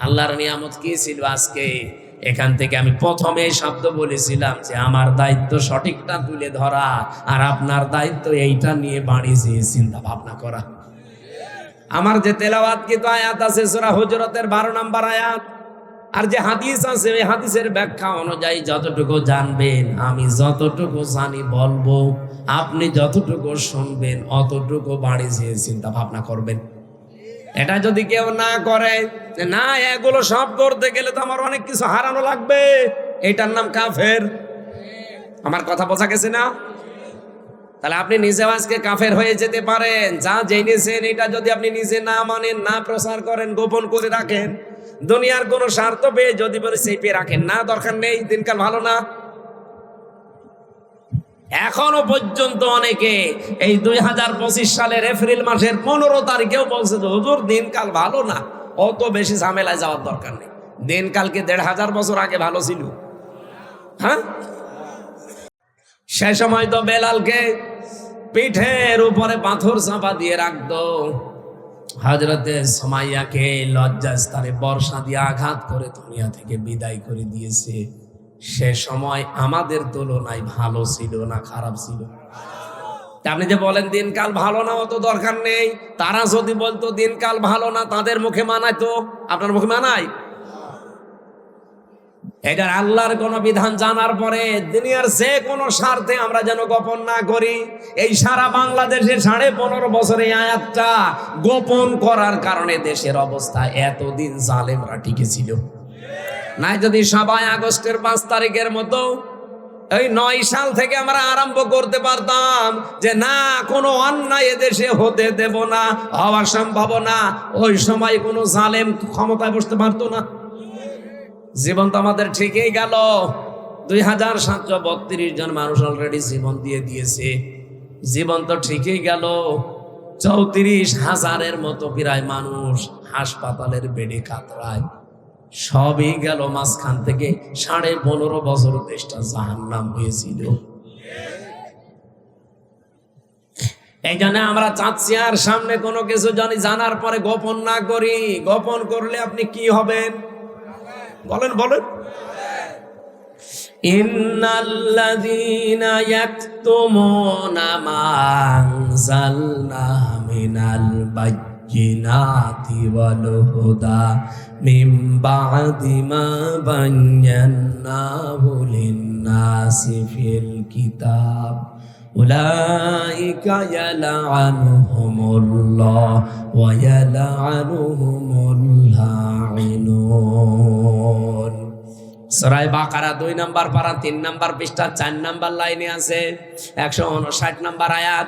আল্লাহর নিয়ামত কি ছিল আজকে? এখান থেকে আমি প্রথমে শব্দ বলেছিলাম যে আমার দায়িত্ব সঠিকটা তুলে ধরা, আর আপনার দায়িত্ব এইটা নিয়ে বাড়িয়ে চিন্তা ভাবনা করা। আমার যে তেলাওয়াতকৃত আয়াত আছে সূরা হুজুরাতের 12 নম্বর আয়াত, আর যে হাদিস আছে ওই হাদিসের ব্যাখ্যা অনুযায়ী যতটুকু জানবেন, আমি যতটুকু জানি বলবো, আপনি যতটুকু শুনবেন অতটুকু বাড়িয়ে চিন্তা ভাবনা করবেন। এটা যদি কেউ না করে, না এগুলো সব করতে গেলে তো আমার অনেক কিছু হারানো লাগবে, এটার নাম কাফের। আমার কথা বোঝা গেছে না? তাহলে আপনি নিজেও আজকে কাফের হয়ে যেতে পারেন। যা জেনেছেন এটা যদি আপনি নিজে না মানেন, না প্রচার করেন, গোপন করে রাখেন, দুনিয়ার কোনো স্বার্থ পেয়ে যদি বলে চেপে রাখেন, না দরকার নেই, দিনকাল ভালো না। এখনো পর্যন্ত অনেকে এই 2025 সালের এপ্রিল মাসের 15 তারিখেও বলছে যে হুজুর দিনকাল ভালো না, অত বেশি ঝামেলায় যাওয়ার দরকার নেই। দিনকালকে 1500 বছর আগে ভালো ছিল। হ্যাঁ, সে সময় তো বেলালকে পিঠের উপরে পাথর চাপা দিয়ে রাখতো, হযরতে সুমাইয়াকে লজ্জাস্থানে বর্ষা দিয়ে আঘাত করে দুনিয়া থেকে বিদায় করে দিয়েছে। সে সময় আমাদের তুলনায় ভালো ছিল না খারাপ ছিল? আপনি যে বলেন দিনকাল ভালো না, অত দরকার নেই, তারা যদি বলতো দিনকাল ভালো না, তাদের মুখে মানায় তো, আপনার মুখে মানায়? এটা আল্লাহর কোন বিধান জানার পরে দুনিয়ার যে কোনো স্বার্থে আমরা যেন গোপন না করি। এই সারা বাংলাদেশে 15.5 বছরে আয়াতটা গোপন করার কারণে দেশের অবস্থা এতদিন জালেমরা টিকে ছিল। নাই যদি সবাই আগস্টের 5 তারিখের মতো এই 9 সাল থেকে আমরা আরম্ভ করতে পারতাম যে না, কোনো অন্যায় এদেশে হতে দেব না, হওয়া সম্ভব না, ওই সময় কোনো জালেম ক্ষমতায় বসতে পারতো না। জীবন তো আমাদের ঠিকই গেল। 2732 জন মানুষ অলরেডি জীবন দিয়ে দিয়েছে। জীবন তো ঠিকই গেল। 34,000-এর মতো প্রায় মানুষ হাসপাতালের বেডে কাতরায়। সবই গেল মাঝখান থেকে 15.5 বছর দেশটা জাহান্নাম হয়েছিল। এই জন্য আমরা চাচ্ছি আর সামনে কোনো কিছু জানার পরে গোপন না করি। গোপন করলে আপনি কি হবেন বলেন বলেন? ইন্নাল্লাযীনা ইয়াকতুমুনা মা আনজালনা মিনাল বায়্যিনাতি ওয়াল হুদা মিন বা'দি মা বায়্যানাহু লিন-নাসি ফিল কিতাব উলাইকা ইয়ালআনুহুমুল্লাহ ওয়া ইয়ালআনুহুমুল লাঈনুন। সূরা বাকারা 2 নম্বর পারা 3 নম্বর পৃষ্ঠা 4 নম্বর লাইনে আছে 159 নম্বর আয়াত।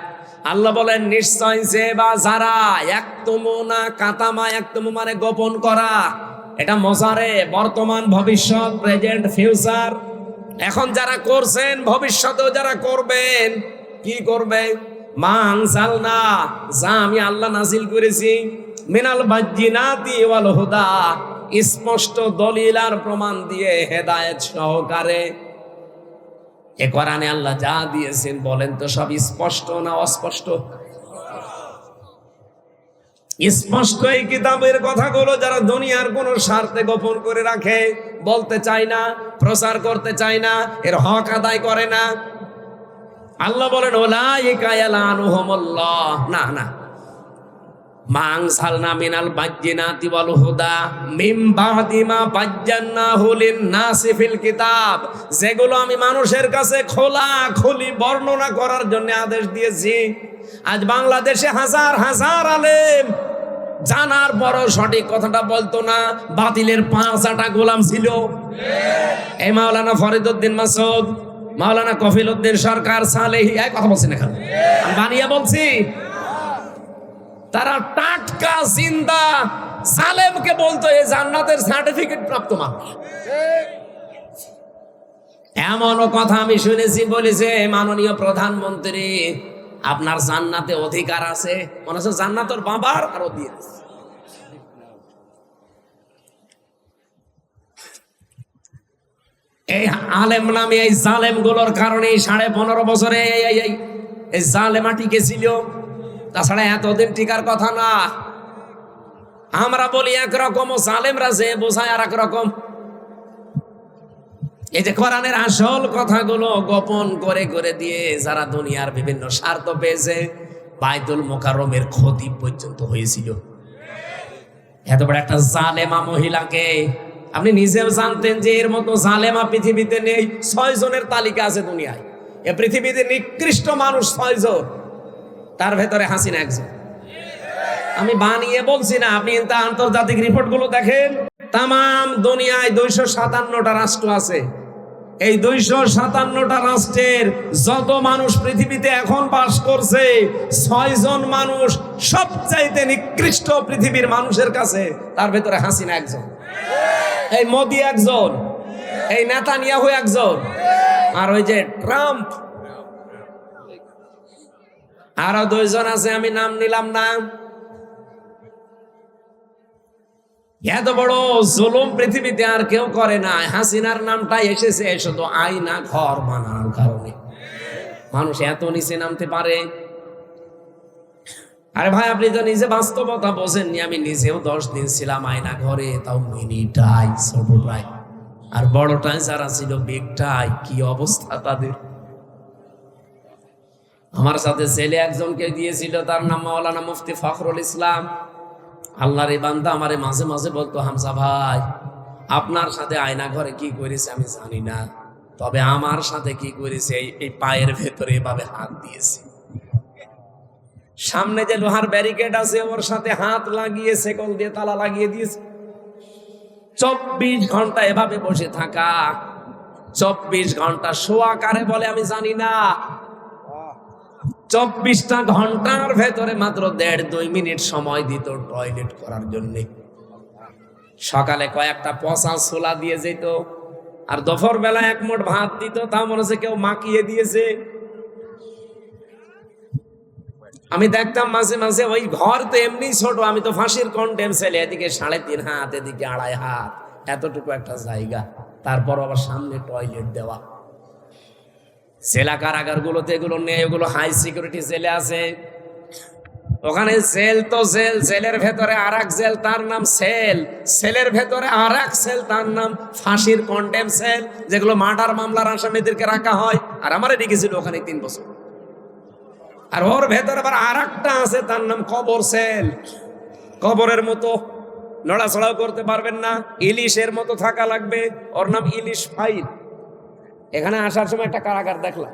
আল্লাহ বলেন নিশ্চয় যে বা যারা ইয়াকতুমুনা, কাতামা ইয়াকতুমু মানে গোপন করা, এটা মজারে বর্তমান ভবিষ্যৎ, প্রেজেন্ট ফিউচার। এখন যারা করছেন ভবিষ্যতেও যারা করবেন, কি করবে? মা আনজালনা, যা আমি আল্লাহ নাজিল করেছি, মিনাল বায়্যিনাতি ওয়াল হুদা, স্পষ্ট দলিল আর প্রমাণ দিয়ে হেদায়েত সহকারে। এ কোরআনে আল্লাহ যা দিয়েছেন বলেন তো সব স্পষ্ট না অস্পষ্ট? স্পষ্ট এই কিতাবের কথাগুলো যারা দুনিয়ার কোন স্বার্থে গোপন করে রাখে, বলতে চায় না, প্রচার করতে চায় না, এর হক আদায় করে না, আল্লাহ বলেন উলাইকা ইয়ালআনুহুমুল্লাহ। না না, মা আনজালনা মিনাল বায়্যিনাতি ওয়াল হুদা মিন বা'দি মা বায়্যানাহু লিন-নাসি ফিল কিতাব, যেগুলো আমি মানুষের কাছে খোলা খুলি বর্ণনা করার জন্য আদেশ দিয়েছি। আজ বাংলাদেশে হাজার হাজার আলেম জানার পরও সঠিক কথাটা বলতো না, বাতিলের 5 গোলাম ছিল। এই মাওলানা ফরিদউদ্দিন মাসউদ, মাওলানা কফিলউদ্দিন সরকার, সালেহী, এই কথা বলছেন এখানে, আমি বানিয়ে বলছি। তারা টাটকা জিন্দা জালেমকে বলতো এই জান্নাতের সার্টিফিকেট প্রাপ্ত মানুষ। এমনও কথা আমি শুনেছি, বলেছে মাননীয় প্রধানমন্ত্রী আপনার জান্নাতে অধিকার আছে, মনে হচ্ছে জান্নাত ওর বাবার আরো দিয়েছে। এই আলেম নামে এই জালেম গুলোর কারণে 15.5 বছরে এই জালেমা টিকেছিল, তাছাড়া এতদিন টিকার কথা না। আমরা বলি একরকম, ও জালেমরা যে বোঝায় আর একরকম। এই যে কোরআনের আসল কথাগুলো গোপন করে করে দিয়ে যারা দুনিয়ার বিভিন্ন স্বার্থ পেয়েছে, বাইতুল মোকাররমের ক্ষতি পর্যন্ত হয়েছিল। এত বড় একটা জালেমা মহিলাকে আপনি নিজেও জানতেন যে এর মতো জালেমা পৃথিবীতে নেই। 6 জনের তালিকা আছে দুনিয়ায়, এ পৃথিবীতে নিকৃষ্ট মানুষ 6 জন, তার ভেতরে হাসিনা একজন। আমি বানিয়ে বলছি না, আপনি আন্তর্জাতিক রিপোর্ট গুলো দেখেন। তামাম দুনিয়ায় 257টা রাষ্ট্র আছে। এই 257টা রাষ্ট্রের যত মানুষ পৃথিবীতে এখন বাস করছে, 6 জন মানুষ সবচাইতে নিকৃষ্ট পৃথিবীর মানুষের কাছে, তার ভেতরে হাসিনা একজন, এই মোদি একজন, এই নেতানিয়াহু একজন, আর ওই যে ট্রাম্প আরো 2 জন আছে, আমি নাম নিলাম না। এত বড় জুলুম পৃথিবীতে আর কেউ করে না। হাসিনার নামটা এসেছে শুধু আয়না ঘর বানানোর কারণে। মানুষ এত নিচে নামতে পারে? আরে ভাই, আপনি তো নিজে বাস্তবতা বোঝেননি। আমি নিজেও 10 দিন ছিলাম আয়না ঘরে, তাও মিনিটাই, ছোটটাই। আর বড়টাই যারা ছিল, বিগটাই, কি অবস্থা তাদের। আমার সাথে ছেলে একজনকে দিয়েছিল, তার নাম মাওলানা মুফতি ফখরুল ইসলাম। আল্লাহর এই বান্দা আমারে মাঝে মাঝে বলতো, হামজা ভাই আপনার সাথে আয়না ঘরে কি করেছে আমি জানি না, তবে আমার সাথে কি করেছে, এই পায়ের ভেতরে এভাবে হাত দিয়েছে। সামনে যে লোহার ব্যারিকেড আছে ওর সাথে হাত লাগিয়ে শেকল দিয়ে তালা লাগিয়ে দিয়েছে। 24 ঘন্টা এভাবে বসে থাকা, 24 ঘন্টা শোয়া কারে বলে আমি জানি না। 24টা ঘন্টার ভেতরে মাত্র 1.5-2 মিনিট সময় দিত টয়লেট করার জন্য। সকালে কয়েকটা পচা ছোলা দিয়ে যেত, আর দুপুর বেলা 1 মুঠ ভাত দিত, তা মনে হচ্ছে কেউ মাখিয়ে দিয়েছে। আমি দেখতাম মাঝে মাঝে ওই ঘর তো এমনি ছোট, আমি তো ফাঁসির কন্টেম ছেলে, এদিকে 3.5 হাত, এদিকে 2.5 হাত, এতটুকু একটা জায়গা, তারপর আবার সামনে টয়লেট দেওয়া। জেলা কারাগার গুলোতে এগুলো নেই, ওগুলো হাই সিকিউরিটি জেলে আছে। ওখানে জেল তো জেল, জেলের ভেতরে আর এক জেল, তার নাম সেল, সেলের ভেতরে আর এক সেল, তার নাম ফাঁসির কন্টেম সেল, যেগুলো মার্ডার মামলার আসামিদেরকে রাখা হয়। আর আমারে রেখেছিল ওখানে 3 বছর। আর ওর ভেতরে আবার আর একটা আছে, তার নাম কবর সেল। কবরের মতো, নড়াচড়াও করতে পারবেন না, ইলিশের মতো থাকা লাগবে, ওর নাম ইলিশ ফাইল। এখানে আসার সময় একটা কারাগার দেখলাম।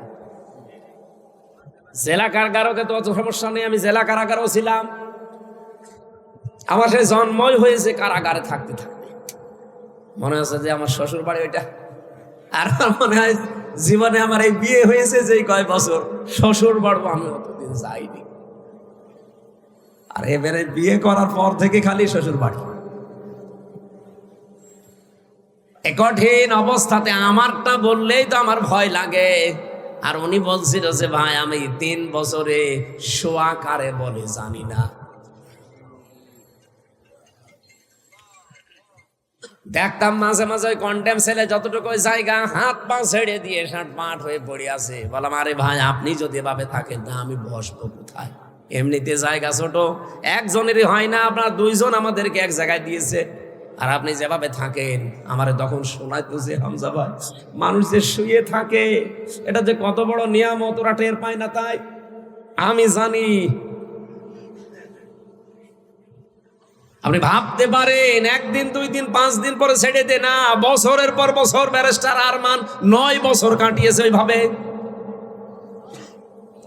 জেলা কারাগারকে তো অত সমস্যা নেই, আমি জেলা কারাগারও ছিলাম। আমার সে জন্মই হয়েছে কারাগারে থাকতে থাকতে। মনে হচ্ছে যে আমার শ্বশুর বাড়ি ওইটা। আর মনে হয় জীবনে আমার এই বিয়ে হয়েছে যে কয় বছর, শ্বশুর বাড়বো আমি অতদিন যাইনি। আর এবারে বিয়ে করার পর থেকে খালি শ্বশুর বাড়ি। এই কঠিন অবস্থাতে আমারটা বললেই তো আমার ভয় লাগে। আর উনি বলছিল যে ভাই আমি 3 বছরে শোয়া কারে বলে জানি না। দেখতাম মাঝে মাঝে ওই কন্টেম সেলে যতটুকু ওই জায়গা হাত পা ছেড়ে দিয়ে 60 হয়ে পড়ে আছে। বললাম আরে ভাই আপনি যদি এভাবে থাকেন না আমি বসবো কোথায়? এমনিতে জায়গা ছোট, একজনেরই হয় না, আপনার 2 জন আমাদেরকে এক জায়গায় দিয়েছে। আর আপনি যেভাবে থাকেন, আমারে তখন শোনাইতো যে হামজা ভাই মানুষ যে শুয়ে থাকে এটা যে কত বড় নিয়ামত, ওরা টের পায় না। তাই আমি জানি। আপনি ভাবতে পারেন 1 দিন 2 দিন 5 দিন পরে ছেড়ে দে না, বছরের পর বছর ব্যারিস্টার আরমান 9 বছর কাটিয়েছে ওইভাবে।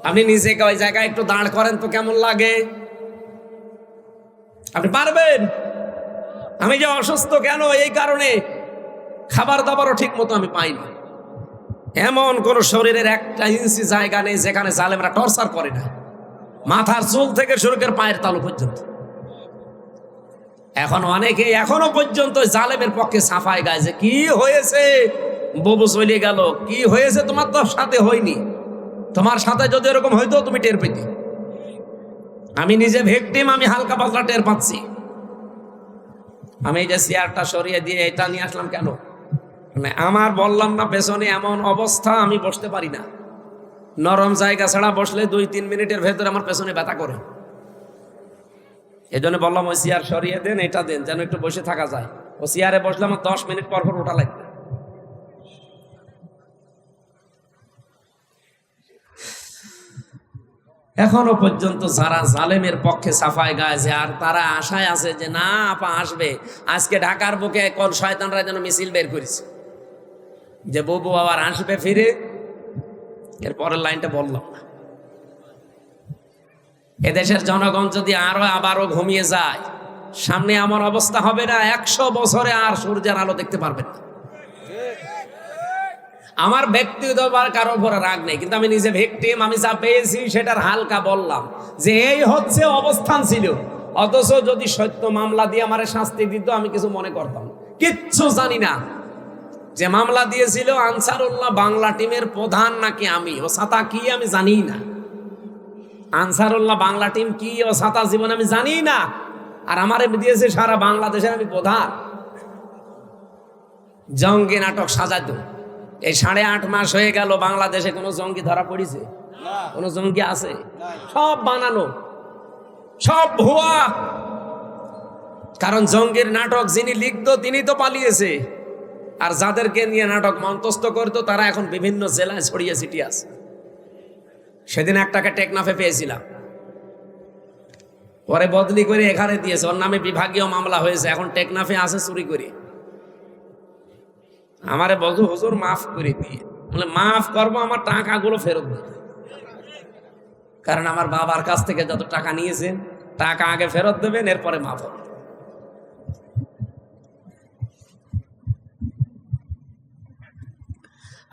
আপনি নিজেকে ওই জায়গায় একটু দাঁড় করেন তো কেমন লাগে? আপনি পারবেন? আমি যে অসুস্থ কেন, এই কারণে খাবার দাবারও ঠিক মতো আমি পাই না। এমন কোন শরীরের 1 ইঞ্চি জায়গা নেই যেখানে জালেমরা টর্চার করে না, মাথার চুল থেকে শুরু করে পায়ের তালু পর্যন্ত। এখন অনেকে এখনো পর্যন্ত জালেমের পক্ষে সাফাই গায় যে কি হয়েছে, বুবু চলে গেল। কি হয়েছে তোমার তো সাথে হয়নি, তোমার সাথে যদি এরকম হইতো তুমি টের পেতে। আমি নিজে ভিকটিম, আমি হালকা পাতলা টের পাচ্ছি। আমি এই যে চেয়ারটা সরিয়ে দিয়ে এটা নিয়ে আসলাম কেন, মানে আমার বললাম না পেছনে এমন অবস্থা, আমি বসতে পারি না। নরম জায়গা ছাড়া বসলে 2-3 মিনিটের ভেতরে আমার পেছনে ব্যথা করে। এই জন্য বললাম ওই চেয়ার সরিয়ে দেন, এটা দেন, যেন একটু বসে থাকা যায়। ও চেয়ারে বসলে আমার 10 মিনিট পর পর ওঠা লাগবে। এখনো পর্যন্ত যারা জালেমের পক্ষে সাফাই গাইছে আর তারা আশায় আছে যে না আপা আসবে, আজকে ঢাকার বুকে কোন শয়তানরা যেন মিছিল বের করেছে যে বুবু আবার আসবে ফিরে। এর পরের লাইনটা বললাম না। এদেশের জনগণ যদি আবারও ঘুমিয়ে যায়, সামনে এমন অবস্থা হবে না 100 বছরে আর সূর্যের আলো দেখতে পারবেন না। আমার ব্যক্তিগত কারো উপরে রাগ নেই, কিন্তু আমি নিজে ভিকটিম, আমি যা পেয়েছি সেটার হালকা বললাম যে এই হচ্ছে অবস্থান ছিল। অথচ যদি সত্য মামলা দিয়ে আমার শাস্তি দিত আমি কিছু মনে করতাম, কিচ্ছু জানি না যে মামলা দিয়েছিল আনসারুল্লাহ বাংলা টিমের প্রধান নাকি আমি, ও ছাতা কি আমি জানি না। আনসারুল্লাহ বাংলা টিম কি ও ছাতা জীবন আমি জানি না। আর আমারে দিয়েছে সারা বাংলাদেশের আমি প্রধান। জঙ্গি নাটক সাজাতো। এই 8.5 মাস হয়ে গেল, বাংলাদেশে কোনো জঙ্গি ধরা পড়েছে? কোন জঙ্গি আছে? সব বানানো, সব ভুয়া। কারণ জঙ্গির নাটক যিনি লিখতো তিনি তো পালিয়েছে, আর যাদেরকে নিয়ে নাটক মন্তস্থ করতো তারা এখন বিভিন্ন জেলায় ছড়িয়ে ছিটিয়ে আছে। সেদিন একটাকে টেকনাফে পেয়েছিলাম, পরে বদলি করে এখানে দিয়েছে, ওর নামে বিভাগীয় মামলা হয়েছে, এখন টেকনাফে আছে চুরি করে। আমারে বলতো হুজুর মাফ করে দিয়ে, বলে মাফ করবো, আমার টাকাগুলো ফেরত দেবে। কারণ আমার বাবার কাছ থেকে যত টাকা নিয়েছেন টাকা আগে ফেরত দেবেন, এরপরে মাফ হবে।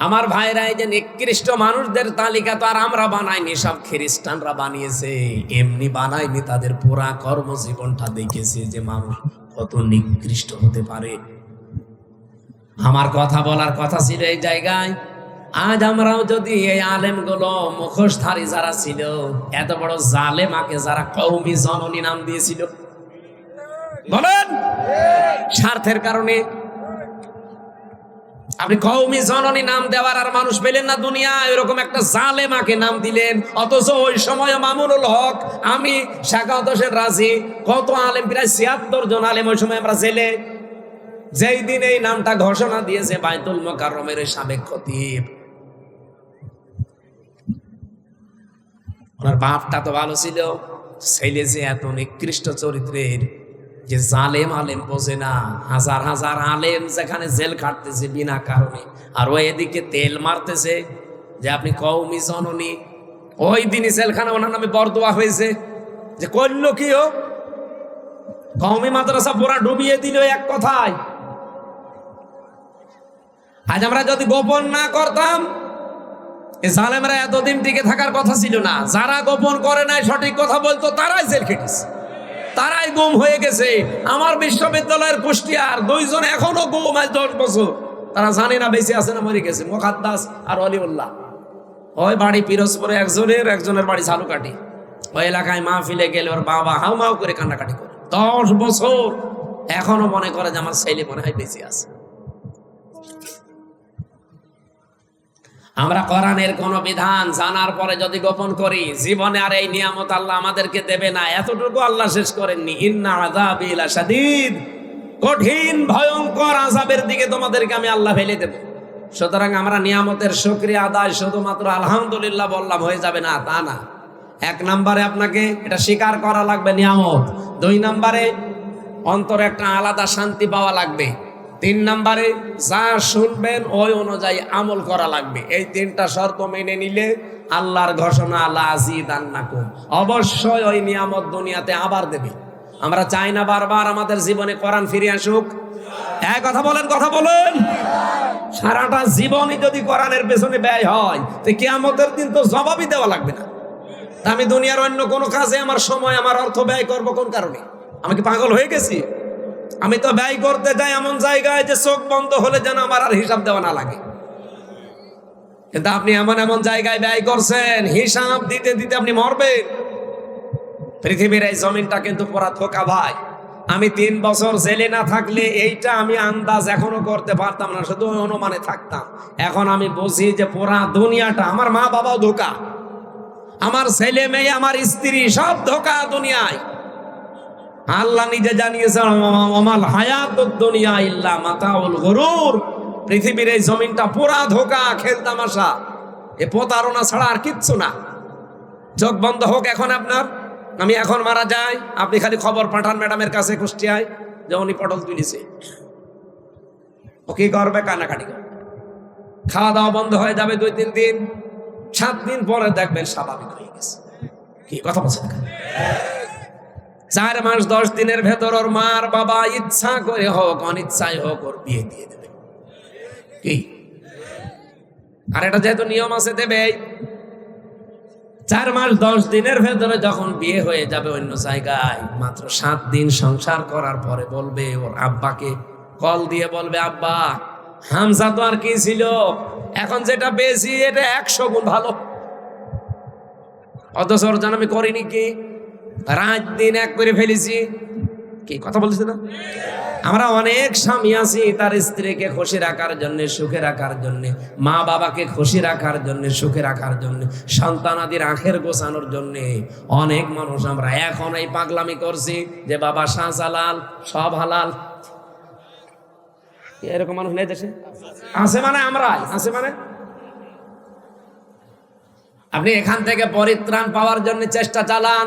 আমার ভাইরা, এই যে নিকৃষ্ট মানুষদের তালিকা তো আর আমরা বানাইনি, সব খ্রিস্টানরা বানিয়েছে। এমনি বানায়নি, তাদের পুরা কর্মজীবনটা দেখেছে যে মানুষ কত নিকৃষ্ট হতে পারে। আমার কথা বলার কথা ছিল এই জায়গায়, আজ আমরাও যদি এই আলেমগুলো মুখোশধারী যারা ছিল, এত বড় জালেমাকে যারা কওমি জননী নাম দিয়েছিল, বলেন স্বার্থের কারণে আপনি কওমি জননী নাম দেওয়ার আর মানুষ পেলেন না দুনিয়া, এরকম একটা জালেমাকে নাম দিলেন। অথচ ওই সময় মামুনুল হক, আমি শাখাওয়াত হোসেন রাজি, কত আলেম, প্রায় 76 জন আলেম ওই সময় আমরা জেলে। যেই দিন এই নামটা ঘোষণা দিয়েছে বাইতুল মোকাররমের সাবেক খতিব, ওনার বাপটা তো ভালো ছিল, ছেলে যে এত নিকৃষ্ট চরিত্রের যে জালেম আলেম বোঝে না। হাজার হাজার আলেম যেখানে জেল খাটতেছে বিনা কারণে, আর ও এদিকে তেল মারতেছে যে আপনি কওমি জননী। ওই দিনই জেলখানা ওনার নামে বরদোয়া হয়েছে যে করল কি, ও কওমি মাদ্রাসা পুরা ডুবিয়ে দিল এক কথায়। আজ আমরা যদি গোপন না করতাম, এই জালেমরা এতদিন টিকে থাকার কথা ছিল না। যারা গোপন করে নাই, সঠিক কথা বলতো, তারাই জেল খেটেছে, তারাই গুম হয়ে গেছে। আমার বিশ্ববিদ্যালয়ের কুষ্টিয়ার 2 জন এখনো গুম, আজ 10 বছর। তারা জানে না বেঁচে আছে না মরে গেছে, মুকাদ্দাস আর অলিউল্লাহ। ওই বাড়ি পিরোজপুরে একজনের বাড়ি ঝালুকাঠি। ওই এলাকায় মাহফিলে গেলে ওর বাবা হাউমাউ করে কান্নাকাটি করে। 10 বছর এখনো মনে করে যে আমার ছেলে মনে হয় বেঁচে আছে। আমরা কোরআনের কোন বিধান জানার পরে যদি গোপন করি, জীবনে আর এই নিয়ামত আল্লাহ আমাদেরকে দেবে না। এতটুকু আল্লাহ শেষ করেননি, ইন্না আযাবি লাশাদীদ, কঠিন ভয়ঙ্কর আযাবের দিকে তোমাদেরকে আমি আল্লাহ ফেলে দেব। সুতরাং আমরা নিয়ামতের শুকরিয়া আদায় শুধুমাত্র আলহামদুলিল্লাহ বললাম হয়ে যাবে না, তা না। 1 নম্বরে আপনাকে এটা স্বীকার করা লাগবে নিয়ামত। 2 নম্বরে অন্তরে একটা আলাদা শান্তি পাওয়া লাগবে। 3 নম্বরে যা শুনবেন ওই অনুযায়ী আমল করা লাগবে। এই 3টা শর্ত মেনে নিলে আল্লাহর ঘোষণা লা আযীদান্নাকুম, অবশ্যই ওই নিয়ামত দুনিয়াতে আবার দেবে। আমরা চাই না বারবার আমাদের জীবনে কোরআন ফিরে আসুক। এক কথা বলেন, কথা বলেন। সারাটা জীবনই যদি কোরআনের পেছনে ব্যয় হয়, তো কিয়ামতের দিন তো জবাবই দেওয়া লাগবে না। আমি দুনিয়ার অন্য কোনো কাজে আমার সময়, আমার অর্থ ব্যয় করব কোন কারণে? আমি কি পাগল হয়ে গেছি? আমি তো ব্যয় করতে যাই এমন জায়গায় যে চোখ বন্ধ হলে যেন আমার আর হিসাব দেওয়া না লাগে। কিন্তু আপনি এমন এমন জায়গায় ব্যয় করছেন, হিসাব দিতে দিতে আপনি মরবেন। পৃথিবীর এই জমিনটা কিন্তু পুরা ধোঁকা ভাই। আমি 3 বছর জেলে না থাকলে এইটা আমি আন্দাজ এখনো করতে পারতাম না, শুধু অনুমানে থাকতাম। এখন আমি বুঝি যে পুরা দুনিয়াটা, আমার মা বাবাও ধোঁকা, আমার ছেলে মেয়ে, আমার স্ত্রী, সব ধোঁকা দুনিয়ায়। আল্লাহ নিজে জানিয়েছেন, আমাল হায়াতুদ দুনিয়া ইল্লা মাতাউল গুরুর। পৃথিবীর এই জমিনটা পুরা ধোঁকা, খেলতামাশা, এ প্রতারণা ছাড়া আর কিচ্ছু না। চোখ বন্ধ হোক এখন আপনার, আমি এখন মারা যাই, আপনি খালি খবর পাঠান ম্যাডামের কাছে কুষ্টিয়ায় যে উনি পটল তুলেছে। ও কি করবে? কানাকাটি করবে। খাওয়া দাওয়া বন্ধ হয়ে যাবে 2-3 দিন, 7 দিন পরে দেখবেন স্বাভাবিক হয়ে গেছে। কি কথা বলছেন? 4 মাস 10 দিনের ভেতর ওর মার বাবা ইচ্ছা করে হোক অনিচ্ছায় হোক ওর বিয়ে দিয়ে দেবে। কি? আর এটা যেহেতু নিয়ম আছে দেবে। 4 মাস 10 দিনের ভেতরে যখন বিয়ে হয়ে যাবে অন্য জায়গায়, মাত্র 7 দিন সংসার করার পরে বলবে ওর আব্বাকে, কল দিয়ে বলবে, আব্বা হামজা তো আর কি ছিল, এখন যেটা পেয়েছি এটা 100 গুণ ভালো। অথচ ওর জন্য আমি করিনি কি, রাত দিন এক করে ফেলেছি। কি কথা বলছে না? আমরা অনেক স্বামী আছি তার স্ত্রীকে খুশি রাখার জন্য, সুখে রাখার জন্য, মা বাবাকে খুশি রাখার জন্য, সুখে রাখার জন্য, সন্তানাদির আখের গোছানোর জন্য অনেক মানুষ আমরা এখন এই পাগলামি করছি যে বাবা শাহজালাল সব হালাল। এরকম মানুষ নেই দেশে? আছে মানে আমরাই আছে মানে। আপনি এখান থেকে পরিত্রাণ পাওয়ার জন্য চেষ্টা চালান।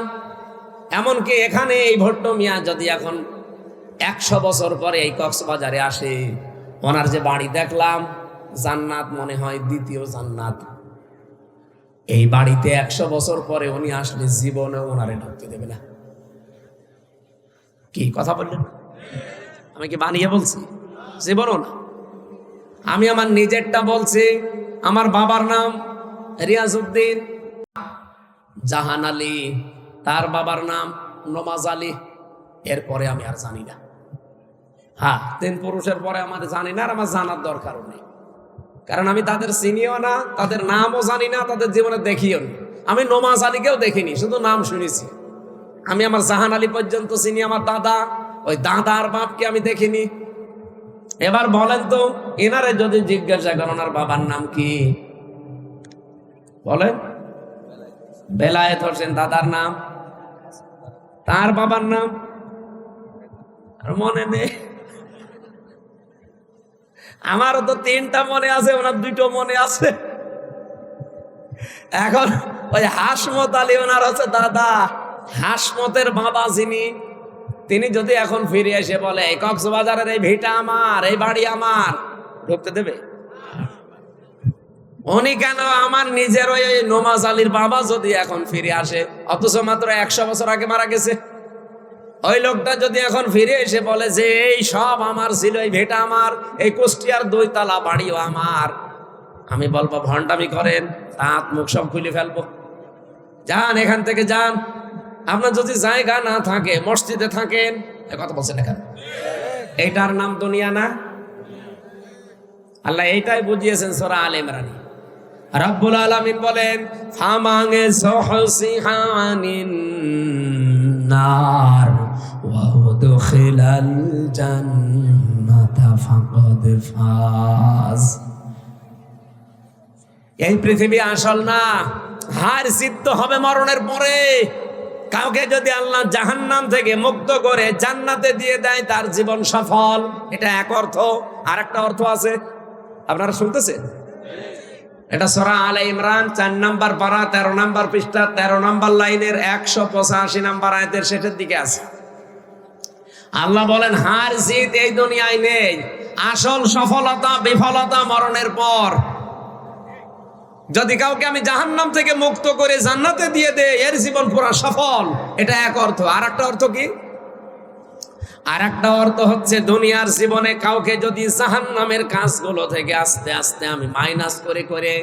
এমনকি এখানে এই ভট্ট মিয়া যদি এখন 100 বছর পরে এই কক্সবাজারে আসে, ওনার যে বাড়ি দেখলাম, জান্নাত মনে হয়, দ্বিতীয় জান্নাত। এই বাড়িতে 100 বছর পরে উনি আসলে জীবনে ওনারে ঢুকতে দেবে না। কি কথা বললেন? আমি কি বানিয়ে বলছি? জীবনও না। আমি আমার নিজেরটা বলছি। আমার বাবার নাম রিয়াজউদ্দিন জাহান আলী, তার বাবার নাম নমাজ আলী। এরপরে আমি আর জানি না। হ্যাঁ, 3 পুরুষের পরে আমার জানি না, আর আমার জানার দরকারও নেই, কারণ আমি তাদের চিনিও না, তাদের নামও জানি না, তাদের জীবনে দেখিও না। আমি নমাজ আলীকেও দেখিনি, শুধু নাম শুনেছি। আমি আমার জাহান আলী পর্যন্ত চিনি, আমার দাদা, ওই দাদার বাপকে আমি দেখিনি। এবার বলেন তো, এনারে যদি জিজ্ঞাসা করেন ওনার বাবার নাম কি, বলেন। বেলায়েত হোসেন দাদার নাম, তার বাবার নাম আর মনে নেই। আমারও তো 3টা মনে আছে, ওনার 2টো মনে আছে। এখন ওই হাসমত আলী ওনার হচ্ছে দাদা, হাসমতের বাবা যিনি, তিনি যদি এখন ফিরে এসে বলে এই কক্সবাজারের এই ভিটা আমার, এই বাড়ি আমার, ঢুকতে দেবে? উনি কেন, আমার নিজের ওই নমাজ আলীর বাবা যদি এখন ফিরে আসে, অথচ মাত্র 100 বছর আগে মারা গেছে, ওই লোকটা যদি এখন ফিরে এসে বলে যে এই সব আমার ছিল, এই ভেটা আমার, এই কুষ্টিয়ার 2 তলা বাড়িও আমার, আমি বলবো ভণ্ডামি করেন, দাঁত মুখ সব খুলে ফেলবো। যান এখান থেকে যান। আপনার যদি জায়গা না থাকে, মসজিদে থাকেন, কথা বলছেন এখানে, এইটার নাম দুনিয়া না? আল্লাহ এইটাই বুঝিয়েছেন সূরা আলে ইমরানে। রব্বুল আলামিন বলেন, ফামাঙে সহসিহানিন নার ওয়া উদখিলাল জান্নাতা ফাকাদ ফাজ। এই পৃথিবী আসল না, হার জিত হবে মরণের পরে। কাউকে যদি আল্লাহ জাহান্নাম থেকে মুক্ত করে জান্নাতে দিয়ে দেয়, তার জীবন সফল। এটা এক অর্থ। আর একটা অর্থ আছে, আপনারা শুনতেছেন? এটা সূরা আলে ইমরান 4 নম্বর পারা 13 নম্বর পৃষ্ঠা 13 নম্বর লাইনের 185 নম্বর আয়াতের শেষের দিকে আছে। আল্লাহ বলেন, হার জিত এই দুনিয়ায় নেই, আসল সফলতা বিফলতা মরণের পর। যদি কাউকে আমি জাহান্নাম থেকে মুক্ত করে জান্নাতে দিয়ে দেই, এর জীবন পুরা সফল। এটা এক অর্থ। আর একটা অর্থ কি? আর একটা অর্থ হচ্ছে, দুনিয়ার জীবনে কাউকে যদি জাহান্নামের কাজগুলো থেকে আস্তে আস্তে আমি মাইনাস করে করে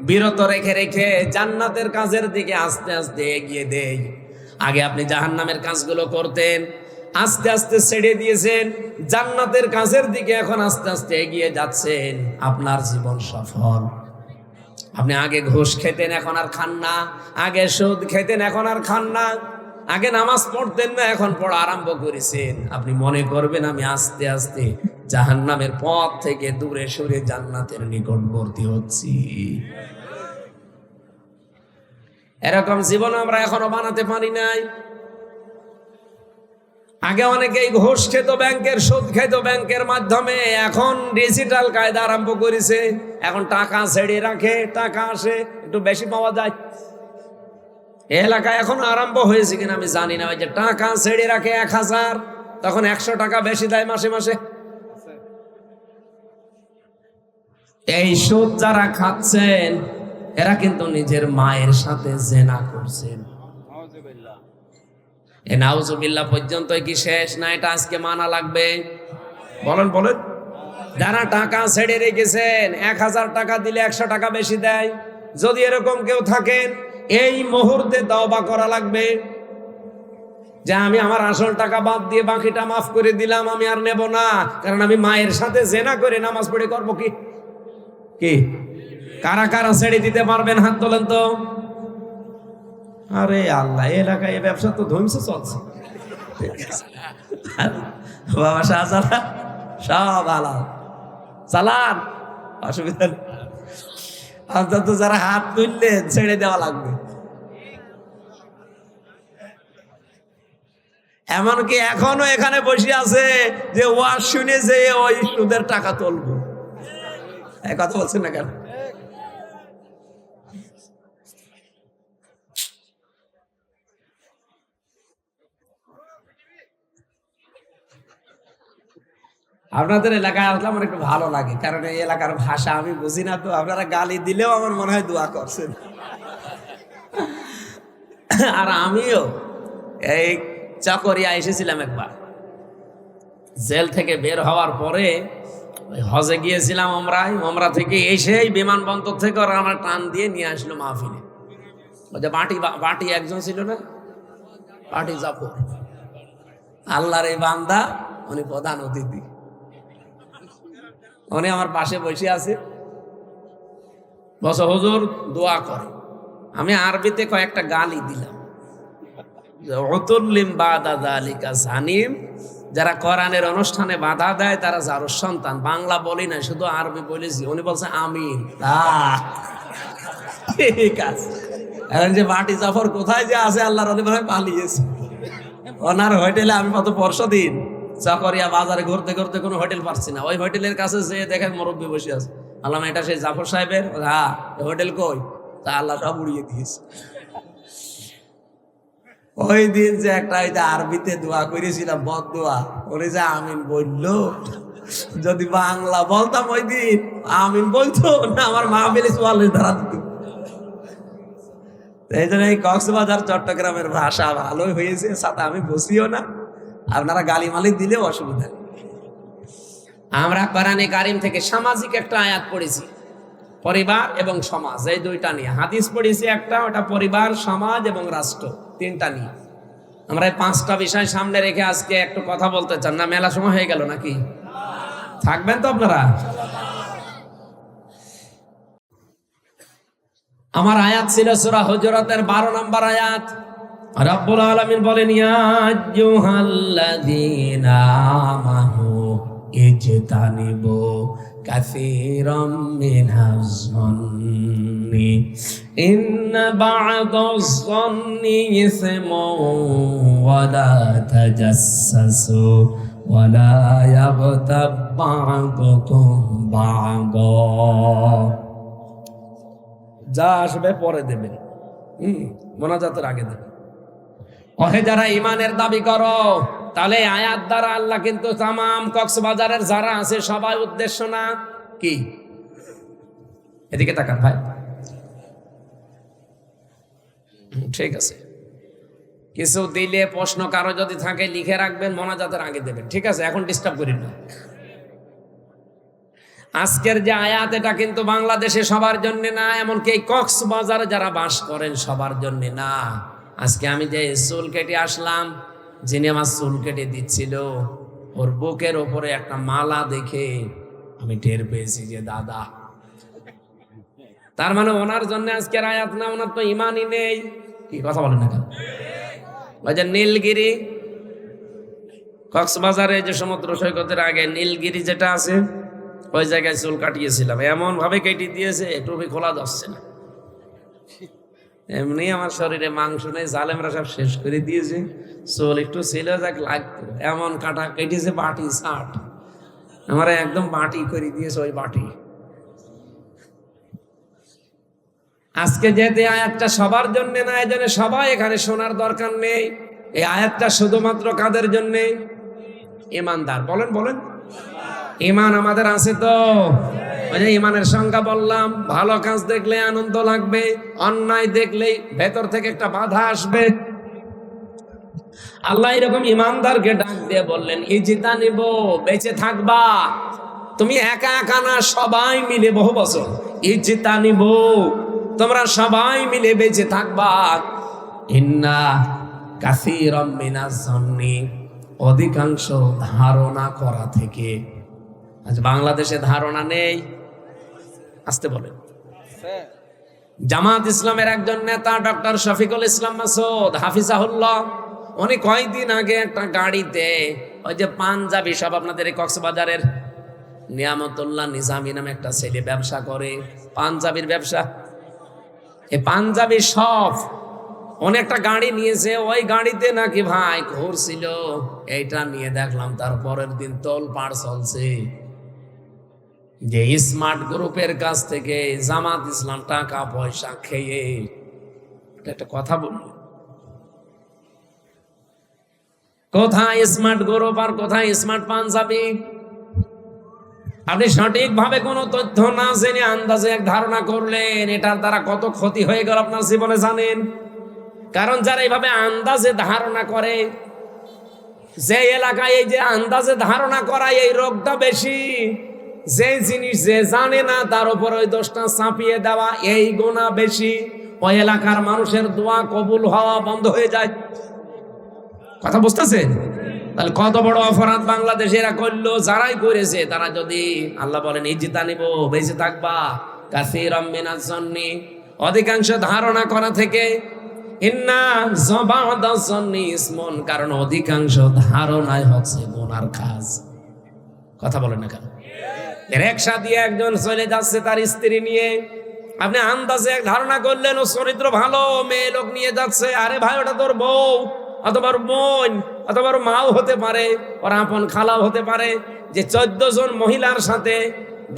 বিরত রেখে রেখে জান্নাতের কাজের দিকে আস্তে আস্তে এগিয়ে দেই। আগে আপনি জাহান্নামের কাজগুলো করতেন, আস্তে আস্তে ছেড়ে দিয়েছেন, জান্নাতের কাজের দিকে এখন আস্তে আস্তে এগিয়ে যাচ্ছেন, আপনার জীবন সফল। আপনি আগে ঘুষ খেতেন, এখন আর খান না। আগে সুদ খেতেন, এখন আর খান না। আগে নামাজ পড়তেন না, এখন পড়া আরম্ভ করেছেন। আপনি মনে করবেন আমি আস্তে আস্তে জাহান্নামের পথ থেকে দূরে সরে জান্নাতের নিকটবর্তী হচ্ছি। এরকম জীবন আমরা এখনো বানাতে পারি নাই। আগে অনেকেই ঘুষ খেত ব্যাংকের, সুদ খেত ব্যাংকের মাধ্যমে, এখন ডিজিটাল কায়দা আরম্ভ করেছে। এখন টাকা ছেড়ে রাখে, টাকা আসে, একটু বেশি পাওয়া যায়। এলাকায় এখন আরম্ভ হয়েছে কিনা আমি জানি না। ওই যে টাকা ছেড়ে রাখে 1000, তখন 100 টাকা বেশি দেয় মাসে মাসে। এই সুদ যারা খাচ্ছেন এরা কিন্তু নিজের মায়ের সাথে জেনা করছেন। এ নাউজুবিল্লাহ পর্যন্ত কি শেষ না? এটা আজকে মানা লাগবে। বলেন বলেন। যারা টাকা ছেড়ে রেখেছেন, 1000 টাকা দিলে 100 টাকা বেশি দেয়। যদি এরকম কেউ থাকেন, এই মুহূর্তে তওবা করা লাগবে যে আমি আমার আসল টাকা বাদ দিয়ে বাকিটা মাফ করে দিলাম, আমি আর নেব না। কারণ আমি মায়ের সাথে জেনা করে নামাজ পড়ে করবো কি? কি কারা কারা ছেড়ে দিতে পারবেন? হাত তোলেন তো। আরে আল্লাহ, এলাকায় ব্যবসা তো ধ্বংস চলছে। বাবা শাহজালাল সব আলাদা চালান, অসুবিধা নেই। অন্তত যারা হাত তুললেন ছেড়ে দেওয়া লাগবে। এমনকি এখনো এখানে বসে আছে যে ওয়াজ শুনে যে ওই সুদের টাকা তুলবো। এই কথা বলছেন না কেন? আপনাদের এলাকায় আসলে আমার একটু ভালো লাগে, কারণ এই এলাকার ভাষা আমি বুঝি না তো। আপনারা গালি দিলেও আমার মনে হয় দোয়া করছেন। আর আমিও এই চকরিয়া এসেছিলাম একবার, জেল থেকে বের হওয়ার পরে হজে গিয়েছিলাম ওমরায়। ওমরা থেকে এসেই বিমানবন্দর থেকে ওরা আমার টান দিয়ে নিয়ে আসলো মাহফিলে। ওই যে বাটি একজন ছিল না, বাটি জাফর, আল্লাহর এই বান্দা, উনি প্রধান অতিথি। উনি আমার পাশে বসে আছে, বসে হুজুর দোয়া করে। আমি আরবিতে কয়েকটা গালি দিলাম। যারা কোরআনের অনুষ্ঠানে বাধা দেয় তারা যারোর সন্তান। বাংলা বলি না, শুধু আরবি বলেছি। উনি বলছে আমিন। ঠিক আছে। এখন যে বাটি জাফর কোথায় যে আছে, আল্লাহর ওলি ভাই পালিয়েছে। ওনার হোটেলে আমি কত পরশু দিন চকরিয়া বাজারে ঘুরতে ঘুরতে কোনো হোটেল পাচ্ছি না। ওই হোটেলের কাছে যে দেখেন মুরব্বী বসে আছে। আল্লাহ এটা সেই জাফর সাহেবের? হ্যাঁ। হোটেল কই? তা আল্লাহ সব উড়িয়ে দিয়েছে। ওই দিন যে একটা আরবিতে দোয়া করেছিলাম, বদ দোয়া, ওরে যে আমিন বললো, যদি বাংলা বলতাম ওই দিন আমিন বলতো না, আমার মা বেলে চুয়াল্লিশ ধারা দিত। এই জন্য এই কক্সবাজার চট্টগ্রামের ভাষা ভালোই হয়েছে, সাথে আমি বসিও না। আপনারা গালি মালিক দিলেও অসুবিধা। আমরা কোরআনে কারিম থেকে সামাজিক একটা আয়াত পড়েছি, পরিবার এবং সমাজ, এই দুইটা নিয়ে। হাদিস পড়েছি একটা, ওটা পরিবার, সমাজ এবং রাষ্ট্র, তিনটা নিয়ে। আমরা এই 5টা বিষয় সামনে রেখে আজকে একটু কথা বলতে চান। না মেলা সময় হয়ে গেল নাকি? থাকবেন তো আপনারা? আমার আয়াত ছিল সূরা হুজুরাতের 12 নম্বর আয়াত। রব্বুল আলামিন বলেন, ইয়া আইয়ুহাল্লাযীনা আমানু ইজতানিবু কাসীরাম মিনাজ যন্নি ইন্না বা'দাজ যন্নি ইসমুন ওয়া লা তাজাসসু ওয়া লা ইয়াগতাব বা'দুকুম বা'দা। যা আসবে পরে দেবেন, মোনাজাতের আগে দেবেন। ওহে যারা ইমানের দাবি করো, তাহলে আয়াত দ্বারা আল্লাহ কিন্তু তামাম কক্সবাজারের যারা আছে সবাই উদ্দেশ্য না। কি? এদিকে তাকান ভাই। ঠিক আছে, কিছু দিলে প্রশ্ন কারো যদি থাকে লিখে রাখবেন, মোনাজাতের আগে দেবেন। ঠিক আছে, এখন ডিস্টার্ব করেন না। আজকের যে আয়াত, এটা কিন্তু বাংলাদেশে সবার জন্য না, এমনকি এই কক্সবাজারে যারা বাস করেন সবার জন্য না। আজকে আমি যে চুল কেটে আসলাম, যিনি আমার চুল কেটে দিচ্ছিল, ওর বুকের ওপরে একটা মালা দেখে আমি টের পেয়েছি যে দাদা তার মানে ওনার জন্য আজকের আয়াত না, ওনার তো ইমানই নেই। কি কথা বলেন না কেন? ওই যে নীলগিরি, কক্সবাজারে যে সমুদ্র সৈকতের আগে নীলগিরি যেটা আছে, ওই জায়গায় চুল কাটিয়েছিলাম, এমন ভাবে কেটে দিয়েছে টুপি খোলা যাচ্ছে না। এমনি আমার শরীরে মাংস নেই, জালেমরা সব শেষ করে দিয়েছে, চুল একটু ছিল যাক লাগতো, এমন কাটা কেটেছে বাটি ষাট, আমার একদম বাটি করে দিয়েছে ওই বাটি। আজকে যেহেতু আয়াতটা সবার জন্য না, এই জন্য সবাই এখানে শোনার দরকার নেই। এই আয়াতটা শুধুমাত্র কাদের জন্য? ইমানদার। বলেন বলেন, ইমান আমাদের আছে তো? ওই যে ইমানের সংজ্ঞা বললাম, ভালো কাজ দেখলে আনন্দ লাগবে, অন্যায় দেখলেই ভেতর থেকে একটা বাধা আসবে। আল্লাহ এরকম ইমানদারকে ডাক দিয়ে বললেন, ইজিতা নিব, বেঁচে থাকবা। তুমি একা একা না, সবাই মিলে, বহু বছর, ইজিতা নিব, তোমরা সবাই মিলে বেঁচে থাকবা। ইন্না কাসীরাম মিনাজ জন্নি, অধিকাংশ ধারণা করা থেকে। আজ বাংলাদেশে ধারণা নেই, আসতে বলেন। জামাত ইসলামের একজন নেতা ডক্টর শফিকুল ইসলাম মাসুদ হাফিজাহুল্লাহ, উনি কয়েকদিন আগে একটা গাড়িতে ওই যে পাঞ্জাবি সব, আপনাদের এই কক্সবাজারের নিয়ামতুল্লাহ নিজামী নামে একটা ছেলে ব্যবসা করে, পাঞ্জাবির ব্যবসা, এই পাঞ্জাবি সব, উনি একটা গাড়ি নিয়েছে, ওই গাড়িতে নাকি ভাই ঘুরছিল। এইটা নিয়ে দেখলাম তার পরের দিন তোলপাড় চলছে যে স্মার্ট গ্রুপের কাছ থেকে জামাত ইসলাম টাকা পয়সা খেয়ে। একটা কথা বলল, কোথায় স্মার্ট গ্রুপ আর কোথায় স্মার্ট পাঞ্জাবি? আপনি সঠিকভাবে কোনো তথ্য না জেনে আন্দাজে এক ধারণা করলেন, এটার দ্বারা কত ক্ষতি হয়ে গেল আপনার জীবনে জানেন? কারণ যারা এইভাবে আন্দাজে ধারণা করে, যে এলাকায় এই যে আন্দাজে ধারণা করা, এই রোগটা বেশি। যে জিনিস যে জানে না তার উপর ওই দোষটা চাপিয়ে দেওয়া, এই গুনাহ বেশি। ওই এলাকার মানুষের দোয়া কবুল হওয়া বন্ধ হয়ে যায়। কথা বুঝতেছেন? তাহলে কত বড় অপরাধ বাংলাদেশে এরা করলো। যারাই করেছে তারা যদি, আল্লাহ বলেন ইজিতা নিব, বেঁচে থাকবা, কাসীরাম মিনাজ জন্নি, অধিকাংশ ধারণা করা থেকে। ইন্না যাবাদাজ জন্নি ইসমুন, কারণ অধিকাংশ ধারণাই হচ্ছে গুনার কাজ। কথা বলেন না কেন? রিকশা দিয়ে একজন চলে যাচ্ছে তার স্ত্রী নিয়ে, আপনি আন্দাজে এক ধারণা করলেন ও চরিত্র ভালো, মেয়ে লোক নিয়ে যাচ্ছে, আরে ভাই ওটা তোর বউ অথবা বোন অথবা মাও হতে পারে, ওর আপন খালাও হতে পারে। যে 14 জন মহিলার সাথে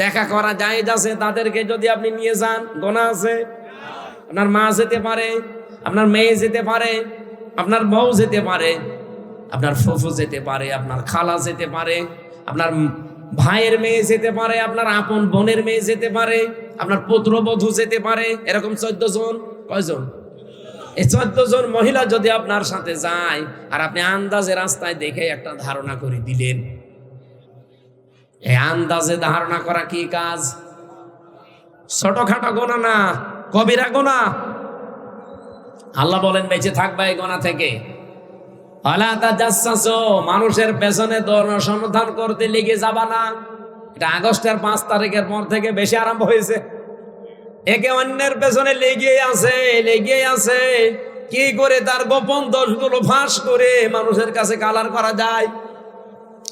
দেখা করা যায় যাচ্ছে, তাদেরকে যদি আপনি নিয়ে যান, গুনাহ আছে। আপনার মা যেতে পারে, আপনার মেয়ে যেতে পারে, আপনার বউ যেতে পারে, আপনার ফুফু যেতে পারে, আপনার খালা যেতে পারে, আপনার ভাইয়ের মেয়ে যেতে পারে, আপনার আপন বোনের মেয়ে যেতে পারে, আপনার পুত্রবধূ যেতে পারে। এরকম 14 জন, কয়জন? এই 14 জন মহিলা যদি আপনার সাথে যায়, আর আপনি আন্দাজে রাস্তায় দেখে একটা ধারণা করে দিলেন, এই আন্দাজে ধারণা করা কি কাজ? ছোটখাটো গোনা না, কবিরা গোনা। আল্লাহ বলেন বেঁচে থাকবা এই গোনা থেকে। ওয়ালা তাজাসসু, মানুষের পেছনে অনুসন্ধান করতে লেগে যাবা না। এটা আগস্টের 5 তারিখের পর থেকে বেশি আরম্ভ হয়েছে। একে অন্যের পেছনে লেগে আছে কি করে তার গোপন দোষগুলো ফাঁস করে মানুষের কাছে কালার করা যায়।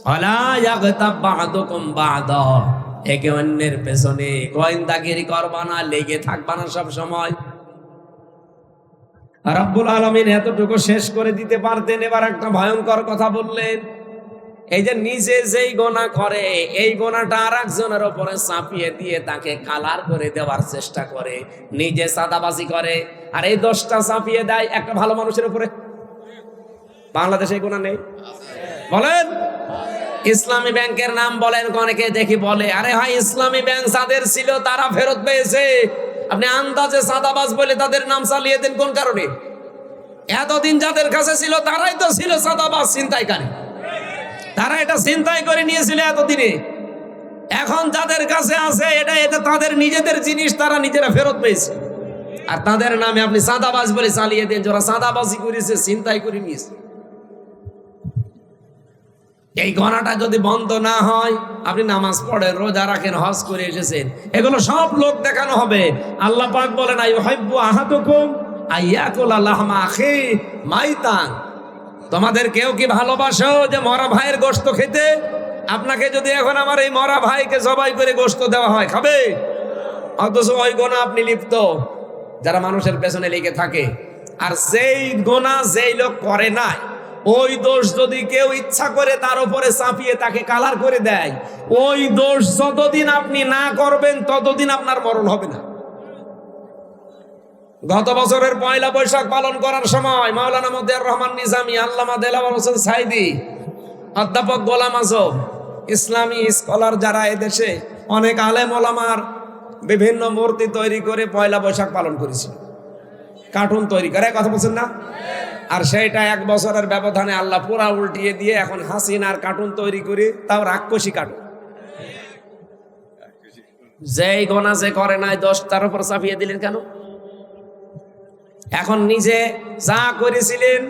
ওয়ালা ইয়াগতাব বা'দুকুম বা'দা, একে অন্যের পেছনে গোয়েন্দাগিরি করবা না, লেগে থাকবা না সব সময়। রব্বুল আলামিন এতটুকু শেষ করে দিতে পারতেন, এবার একটা ভয়ঙ্কর কথা বললেন। এই যে নিজে যেই গোনা করে, এই গোনাটা আর একজনের উপরে চাপিয়ে দিয়ে তাকে কালার করে দেওয়ার চেষ্টা করে, নিজে সাদাবাজি করে, আর এই দোষটা চাপিয়ে দেয় একটা ভালো মানুষের উপরে। বাংলাদেশে এই গোনা নেই? বলেন। ইসলামী ব্যাংকের নাম বলেন, অনেকে দেখি বলে আরে ভাই ইসলামী ব্যাংক যাদের ছিল তারা ফেরত পেয়েছে, আপনি আন্দাজে সাদাবাজ বলে তাদের নাম চালিয়ে দেন কোন কারণে? এতদিন যাদের কাছে ছিল তারাই তো ছিল সাদাবাজ, ছিনতাইকারী, তারা এটা ছিনতাই করে নিয়েছিল এতদিনে। এখন যাদের কাছে আছে এটা তাদের নিজেদের জিনিস, তারা নিজেরা ফেরত পেয়েছে, আর তাদের নামে আপনি সাদাবাজ বলে চালিয়ে দেন। যারা সাদাবাজি করেছে, ছিনতাই করে নিয়েছে। এই গণাটা যদি বন্ধ না হয়, আপনি নামাজ পড়েন, রোজা রাখেন, হজ করে এসেছেন, এগুলো সব লোক দেখানো হবে। আল্লাহ পাক বলেন আইয়ুহিব্বু আহাদুকুম আইয়াকুলা লাহমা আখি মাইতান, তোমাদের কেউ কি ভালোবাসো যে মরা ভাইয়ের গোশত খেতে? আপনাকে যদি এখন আমার এই মরা ভাইকে জবাই করে গোশত দেওয়া হয়, খাবে? অথচ ওই গোনা আপনি লিপ্ত, যারা মানুষের পেছনে লেগে থাকে। আর সেই গোনা যেই লোক করে নাই, ওই দোষ যদি কেউ ইচ্ছা করে তার উপরে চাপিয়ে তাকে কালার করে দেয়, ওই দোষ যতদিন আপনি না করবেন ততদিন আপনার মরণ হবে না। গত বছরের পয়লা বৈশাখ পালন করার সময় মাওলানা মতিয়ার রহমান নিজামী, আল্লামা দেলাওয়ার হোসেন সাইদি, অধ্যাপক গোলাম আজম, ইসলামী স্কলার যারা এদেশে অনেক আলেম ওলামার বিভিন্ন মূর্তি তৈরি করে পয়লা বৈশাখ পালন করেছিল, কার্টুন তৈরি করে, কথা বলছেন না? আর সেইটা এক বছরের ব্যবধানে আল্লাহ পুরা উল্টিয়ে দিয়ে এখন হাসিনার কার্টুন তৈরি করে, তাও রাক্ষসী কার্টুন। যেই গোনা যে করে নাই দোষ তার উপর চাপিয়ে দিলেন কেন? এখন নিজে যা করেছিলেন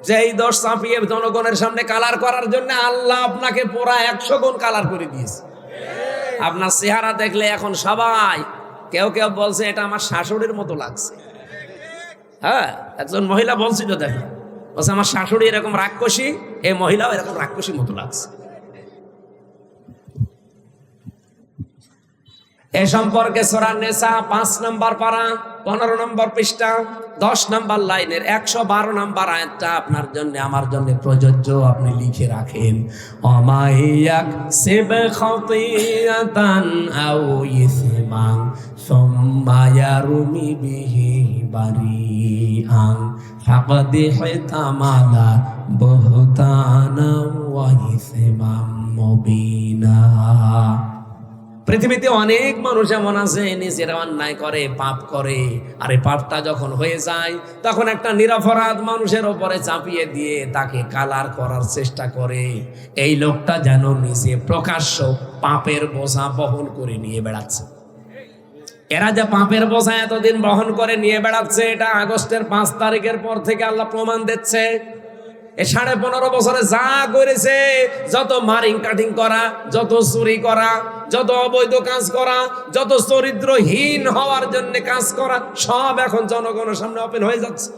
যেই দোষ চাপিয়ে জনগণের সামনে কালার করার জন্য আল্লাহ আপনাকে পুরা 100 গুণ কালার করে দিয়েছে। আপনার চেহারা দেখলে এখন সবাই, কেউ কেউ বলছে এটা আমার শাশুড়ির মতো লাগছে। হ্যাঁ, একজন মহিলা বলছিল, দেখো বলছে আমার শাশুড়ি এরকম রাক্ষসী, এই মহিলাও এরকম রাক্ষসী মতো লাগছে। এ সম্পর্কে সূরা নিসা 5 নম্বর পারা 15 নম্বর পৃষ্ঠা 10 নম্বর লাইনের 112 নম্বর আয়াতটা আপনার জন্য আমার জন্য প্রযোজ্য, আপনি লিখে রাখেন। অমাইয়াক সিব খাতিয়াতান আও ইসমান সুম্মা ইয়ারমি বিহি বারিআন ফাকাদ হিতামালা বুহতানা ওয়া ইসমান মুবিনা। পৃথিবীতে অনেক মানুষ এমন আছে নিজেরা অন্যায় করে, পাপ করে, আর এই পাপটা যখন হয়ে যায় তখন একটা নিরপরাধ মানুষের উপরে চাপিয়ে দিয়ে তাকে কালার করার চেষ্টা করে। এই লোকটা যেন নিজে প্রকাশ্য পাপের বোঝা বহন করে নিয়ে বেড়াচ্ছে। এরা যে পাপের বোঝা এতদিন বহন করে নিয়ে বেড়াচ্ছে, এটা আগস্টের 5 তারিখের পর থেকে আল্লাহ প্রমাণ দিচ্ছে। এই 15.5 বছরে যা করেছে, যত মারিং কাটিং করা, যত চুরি করা, যত অবৈধ কাজ করা, যত চরিত্রহীন হওয়ার জন্য কাজ করা, সব এখন জনগণের সামনে ওপেন হয়ে যাচ্ছে।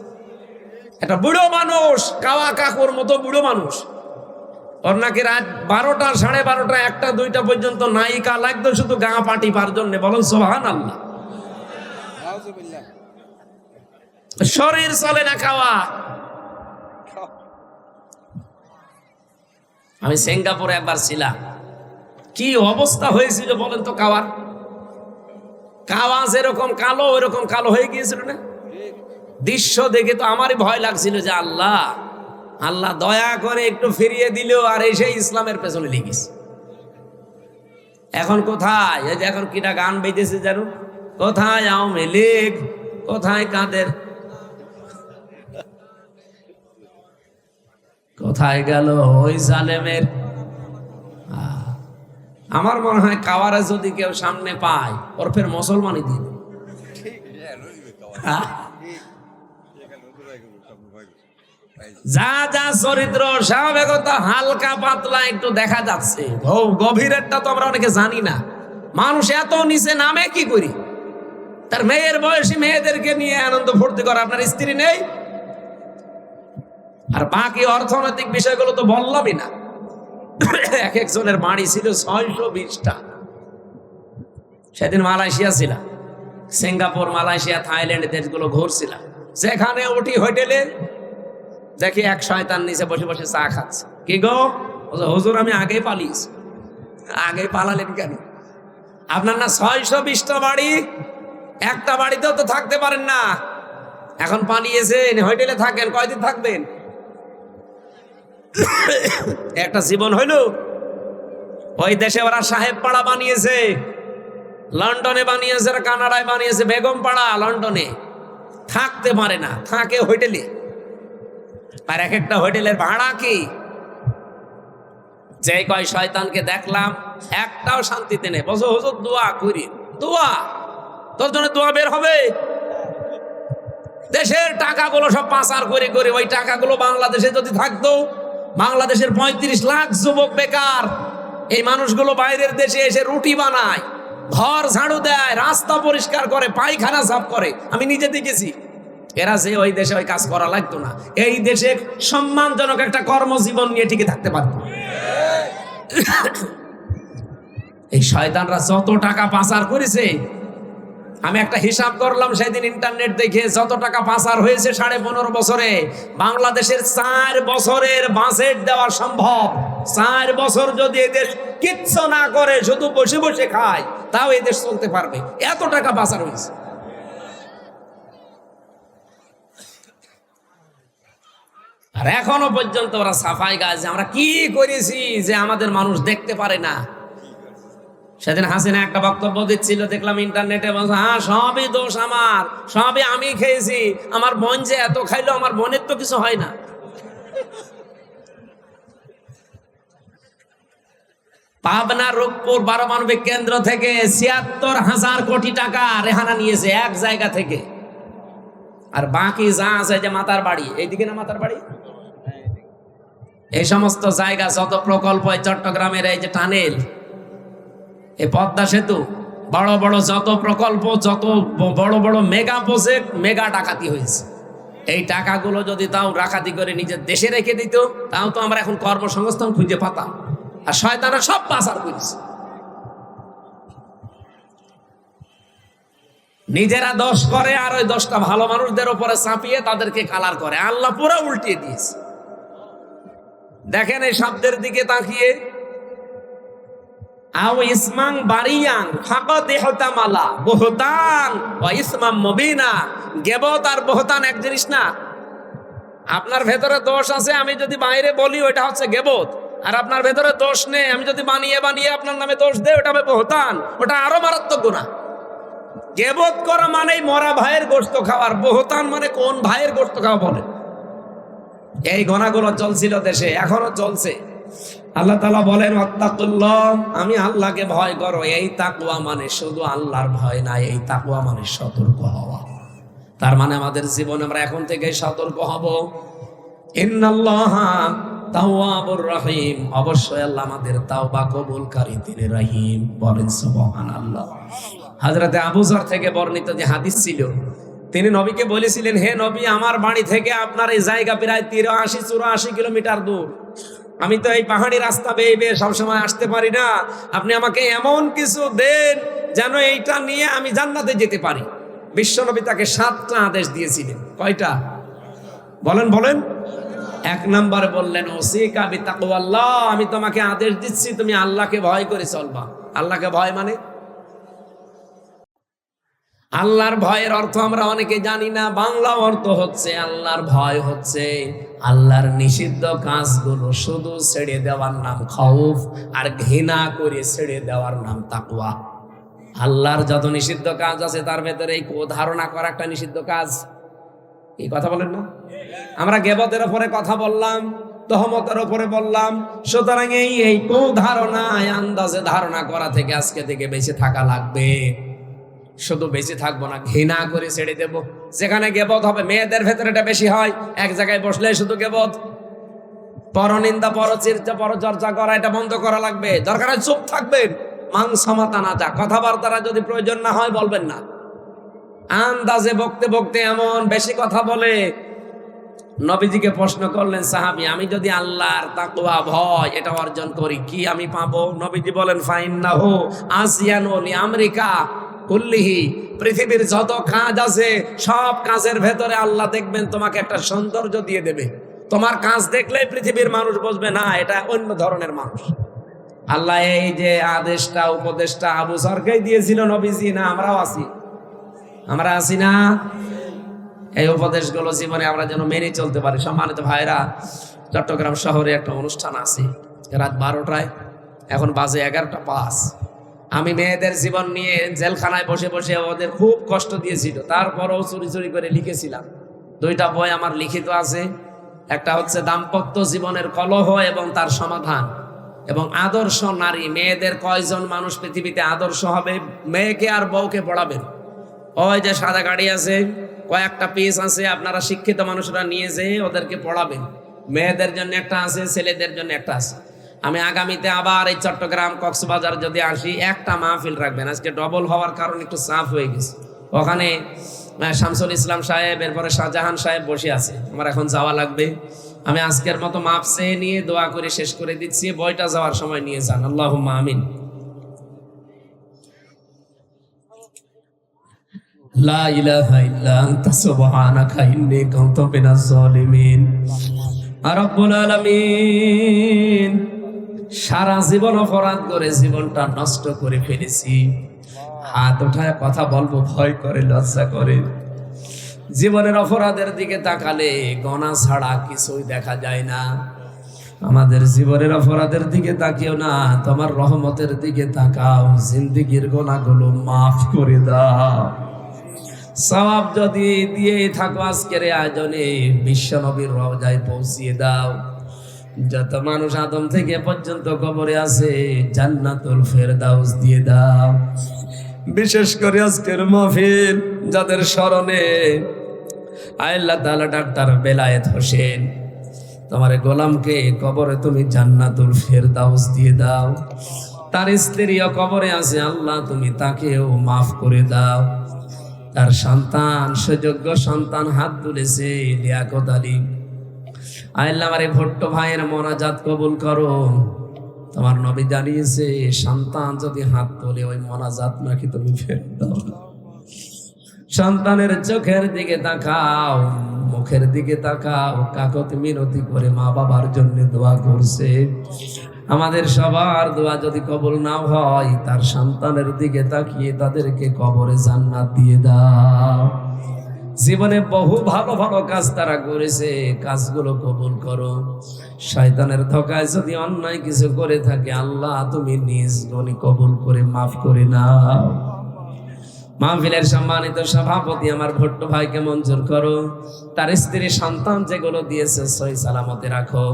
একটা বুড়ো মানুষ, কাওয়া কাকুর মতো বুড়ো মানুষ, ওর নাকি রাত 12টা, 12:30, 1টা, 2টা পর্যন্ত নায়িকা লাগতো শুধু গা পাটি পার জন্য। বলেন সুবহানাল্লাহ। শরীর চলে না খাওয়া। আমি সিঙ্গাপুরে একবার ছিলাম, কি অবস্থা হয়েছিল বলেন তো। কাওয়া যেরকম কালো ওইরকম কালো হয়ে গিয়েছিল না? দৃশ্য দেখে তো আমারই ভয় লাগছিল যে আল্লাহ আল্লাহ দয়া করে একটু ফিরিয়ে দিল, আর এসে ইসলামের পেছনে লেগেছে। এখন কোথায়, এই যে এখন কিটা গান বেজেছে জানো, কোথায় আওয়ামী লীগ, কোথায় কাদের, কোথায় গেল ওই জালেমের। আমার মনে হয় কাওয়ারে যদি কেউ সামনে পায় ওর ফের মুসলমানই দিন। যা যা চরিত্র স্বাভাবিকতা হালকা পাতলা একটু দেখা যাচ্ছে, গভীরেরটা তো আমরা অনেকে জানি না। মানুষ এত নিচে নামে কি করি? তার মেয়ের বয়সী মেয়েদেরকে নিয়ে আনন্দ ফুর্তি করে, আপনার স্ত্রী নেই। আর বাকি অর্থনৈতিক বিষয়গুলো তো বললামই না। এক একজনের বাড়ি ছিল 620টা। সেদিন মালয়েশিয়া ছিলাম, সিঙ্গাপুর, মালয়েশিয়া, থাইল্যান্ড দেশগুলো ঘুরছিলাম। যেখানে উঠি হোটেলে দেখি এক শয়তান নিচে বসে বসে চা খাচ্ছে। কি গো হুজুর, আমি আগেই পালিয়েছি। আগে পালালেন কেন? আপনার না 620টা বাড়ি, একটা বাড়িতেও তো থাকতে পারেন না। এখন পালিয়েছেন, হোটেলে থাকেন, কয়দিন থাকবেন? একটা জীবন হইল। ওই দেশে ওরা সাহেব পাড়া বানিয়েছে, লন্ডনে বানিয়েছে, কানাডায় বানিয়েছে, বেগম পাড়া লন্ডনে। থাকতে পারে না, থাকে হোটেলে। আর এক একটা হোটেলের ভাড়া কি! যে কয় শয়তানকে দেখলাম একটাও শান্তিতে নেই। বলছো হুজুর দোয়া করি, দোয়া তোর জন্য দোয়া বের হবে। দেশের টাকাগুলো সব পাচার করে করে, ওই টাকাগুলো বাংলাদেশে যদি থাকতো বাংলাদেশের ৩৫ লাখ যুবক বেকার। এই মানুষগুলো বাইরের দেশে এসে রুটি বানায়, ঘর ঝাড়ু দেয়, রাস্তা পরিষ্কার করে, পায়খানা সাফ করে। আমি নিজে দেখেছি। এরা যে ওই দেশে ওই কাজ করা লাগতো না, এই দেশে সম্মানজনক একটা কর্মজীবন নিয়ে টিকে থাকতে পারত। এই শয়তানরা যত টাকা পাচার করেছে, আমি একটা হিসাব করলাম সেদিন ইন্টারনেট দেখে, যত টাকা পাচার হয়েছে 15.5 বছরে, বাংলাদেশের 4 বছরের বাজেট দেওয়া সম্ভব। 4 বছর যদি এদেশ কিচ্ছু না করে, শুধু বসে বসে খায়, তাও এদেশ চলতে পারবে। এত টাকা পাচার হয়েছে। আর এখনো পর্যন্ত ওরা সাফাই গাছে আমরা কি করেছি যে আমাদের মানুষ দেখতে পারে না। সেদিন হাসিনা একটা বক্তব্য দিচ্ছিল, দেখলাম ইন্টারনেটে, বলছে হ্যাঁ সবই দোষ আমার, সবই আমি খেয়েছি, আমার বোন যে এত খাইলো, আমার বোনের তো কিছু হয় না। পাবনা রূপপুর পারমাণবিক কেন্দ্র থেকে ৭৬,০০০ কোটি টাকা রেহানা নিয়েছে এক জায়গা থেকে। আর বাকি যা আছে, যে মাতার বাড়ি, এইদিকে না মাতার বাড়ি, এই সমস্ত জায়গা, যত প্রকল্প, চট্টগ্রামের এই যে টানেল, এই পদ্মা সেতু, বড় বড় যত প্রকল্প, যত বড় বড় মেগা প্রজেক্ট, মেগা ডাকাতি হয়েছে। এই টাকাগুলো যদি তাও ডাকাতি করে নিজের দেশে রেখে দিত, তাও তো আমরা এখন কর্মসংস্থান খুঁজে পাতাম। আর শয়তানরা সব পাচার করেছে। নিজেরা দোষ করে, আর ওই দোষটা ভালো মানুষদের উপরে চাপিয়ে তাদেরকে কালার করে। আল্লাহ পুরো উল্টিয়ে দিয়েছে। দেখেন এই শব্দের দিকে তাকিয়ে, আও ইসমাং বারিয়ান ফাকাদ ইহতামালা বুহতান ওয়া ইসমাম মুবিনা। গীবত আর বুহতান এক জিনিস না। আপনার ভেতরে দোষ আছে, আমি যদি বাইরে বলি ওটা হচ্ছে গীবত। আর আপনার ভেতরে দোষ নেই, আমি যদি বানিয়ে বানিয়ে আপনার নামে দোষ দেই, ওটা হবে বুহতান। ওটা আরো মারাত্মক গুনাহ। গীবত করা মানেই মরা ভাইয়ের গোশত খাওয়ার, বুহতান মানে কোন ভাইয়ের গোশত খাওয়া বলে। এই গুনাহগুলো চলছিল দেশে, এখনো চলছে। আল্লাহ তাআলা বলেন ওয়াত্তাকুল্লাহ, আমি আল্লাহকে ভয় করো। এই তাকওয়া মানে শুধু আল্লাহর ভয় না, এই তাকওয়া মানে সতর্ক হওয়া। তার মানে আমাদের জীবনে আমরা এখন থেকে সতর্ক হব। ইন্নাল্লাহা তাওয়াবুর রহিম, অবশ্যই আল্লাহ আমাদের তাওবা কবুলকারী, তিনি রহিম। বলেন সুবহানাল্লাহ। হযরতে আবু যর থেকে বর্ণিত যে হাদিস ছিল, তিনি নবীকে বলেছিলেন, হে নবী, আমার বাড়ি থেকে আপনার এই জায়গা প্রায় 83-84 কিলোমিটার দূর। আমি তো এই পাহাড়ি রাস্তা বেয়ে বেয়ে সবসময় আসতে পারি না। আপনি আমাকে এমন কিছু দেন যেন এইটা নিয়ে আমি জান্নাতে যেতে পারি। বিশ্বনবী তাকে 7টা আদেশ দিয়েছিলেন। কয়টা বলেন বলেন? 1 নম্বরে বললেন ওসিকা বিতাকওয়াল্লাহ, আমি তোমাকে আদেশ দিচ্ছি তুমি আল্লাহকে ভয় করে চলবা। আল্লাহকে ভয় মানে, আল্লাহর ভয়ের অর্থ আমরা অনেকে জানি না। বাংলা অর্থ হচ্ছে আল্লাহর ভয় হচ্ছে আল্লাহর নিষিদ্ধ কাজগুলো শুধু ছেড়ে দেওয়ার নাম খাউফ, আর ঘৃণা করে ছেড়ে দেওয়ার নাম তাকওয়া। আল্লাহর যত নিষিদ্ধ কাজ আছে তার ভেতরে এই ধারণা করা একটা নিষিদ্ধ কাজ। এই কথা বলেন না? আমরা গীবতের উপরে কথা বললাম, তহমতের উপরে বললাম। সুতরাং এই ধারণায় আন্দাজে ধারণা করা থেকে আজকে থেকে বেঁচে থাকা লাগবে। শুধু বেঁচে থাকবো না, ঘৃণা করে ছেড়ে দেব। যেখানে গীবত হবে, মেয়েদের ভেতরে এটা বেশি হয়, এক জায়গায় বসলে শুধু গীবত, পরনিন্দা, পরচর্চা করা, এটা বন্ধ করা লাগবে। দরকার হয় চুপ থাকবেন, মান সমাতা না যা, কথাবার্তারা যদি প্রয়োজন না হয় বলবেন না। আন্দাজে বকতে বকতে এমন বেশি কথা বলে। নবীজিকে প্রশ্ন করলেন সাহাবী, আমি যদি আল্লাহর তাকওয়া ভয় এটা অর্জন করি, কি আমি পাবো? নবীজি বলেন ফাইন্নাহু আসিয়ানু লিআমরিকা কুল্লিহি, পৃথিবীর যত কাজ আছে সব কাজের ভেতরে আল্লাহ দেখবেন তোমাকে একটা সৌন্দর্য দিয়ে দেবে। তোমার কাজ দেখলেই পৃথিবীর মানুষ বুঝবে না এটা অন্য ধরনের মানুষ। আল্লাহ এই যে আদেশটা, উপদেশটা আবু যরকেই দিয়েছিল নবীজি, না আমরাও আছি? আমরা আছি না? এই উপদেশগুলো জীবনে আমরা যেন মেনে চলতে পারি। সম্মানিত ভাইরা, চট্টগ্রাম শহরে একটা অনুষ্ঠান আছে রাত 12টায়, এখন বাজে 11:05। আমি মেয়েদের জীবন নিয়ে জেলখানায় বসে বসে ওদের খুব কষ্ট দিয়েছিল, তারপরও চুরি চুরি করে লিখেছিলাম। 2টা বই আমার লিখিত আছে। একটা হচ্ছে দাম্পত্য জীবনের কলহ এবং তার সমাধান, এবং আদর্শ নারী। মেয়েদের কয়জন মানুষ পৃথিবীতে আদর্শ হবে, মেয়েকে আর বউকে পড়াবেন। ওই যে সাদা গাড়ি আছে, কয়েকটা পিস আছে, আপনারা শিক্ষিত মানুষরা নিয়ে যেয়ে ওদেরকে পড়াবেন। মেয়েদের জন্য একটা আছে, ছেলেদের জন্য একটা আছে। আমি আগামীতে আবার এই চট্টগ্রাম কক্সবাজার যদি আসি, একটা মাহফিল রাখবেন। আজকে ডবল হওয়ার কারণে একটু চাপ হয়ে গেছে। ওখানে শামসুল ইসলাম সাহেব, এরপরে শাহজাহান সাহেব বসে আছে, আমার এখন যাওয়া লাগবে। আমি আজকের মতো মাপ চেয়ে নিয়ে দোয়া করে শেষ করে দিচ্ছি, বইটা যাওয়ার সময় নিয়ে যান। আল্লাহুম্মা আমিন। লা ইলাহা ইল্লা আনতা সুবহানাকা ইন্নী কুনতু মিনাজ জালিমিন। রব্বুল আলামিন, সারা জীবন অপরাধ করে জীবনটা নষ্ট করে ফেলেছি। হাত উঠায় কথা বলবো ভয় করে, লজ্জা করে। জীবনের অপরাধের দিকে তাকালে গোনা ছাড়া কিছুই দেখা যায় না। আমাদের জীবনের অপরাধের দিকে তাকিও না, তোমার রহমতের দিকে তাকাও। জিন্দেগীর গোনাগুলো মাফ করে দাও। সওয়াব যদি দিয়ে থাকো আজকের আয়োজনে, বিশ্ব নবীর রওজায় পৌঁছিয়ে দাও। যত মানুষ আদম থেকে পর্যন্ত কবরে আছে, জান্নাতুল ফেরদাউস দিয়ে দাও। বিশেষ করে আজকের মাহফিল যাদের স্মরণে আল্লাহ তাআলা ডাক্তার বেলায়েত হোসেন, তোমার গোলামকে কবরে তুমি জান্নাতুল ফেরদাউস দিয়ে দাও। তার স্ত্রীও কবরে আছে, আল্লাহ তুমি তাকেও মাফ করে দাও। তার সন্তান, সুযোগ্য সন্তান হাত তুলেছে, লিয়াকত আলী, আল্লাহ আমার ভট্ট ভাইয়ের মোনাজাত কবুল করো। তোমার নবী জানিয়েছে, সন্তান যদি হাত তোলে ওই মোনাজাত নাকি তুমি ফেরত দাও। সন্তানের চোখের দিকে তাকাও, মুখের দিকে তাকাও, কাকত মিনতি করে মা বাবার জন্য দোয়া করছে। আমাদের সবার দোয়া যদি কবুল না হয়, তার সন্তানের দিকে তাকিয়ে তাদেরকে কবরে জান্নাত দিয়ে দাও। জীবনে বহু ভালো ভালো কাজ তারা করেছে, কাজগুলো কবুল করো। শয়তানের ধোকায় যদি অন্যায় কিছু করে থাকে, আল্লাহ তুমি নিজ গুণে কবুল করে মাফ করে নাও। মাহফিলের সম্মানিত সভাপতি আমার ভট্ট ভাইকে মঞ্জুর করো। তার স্ত্রী সন্তান যেগুলো দিয়েছে সহি সালামতে রাখো।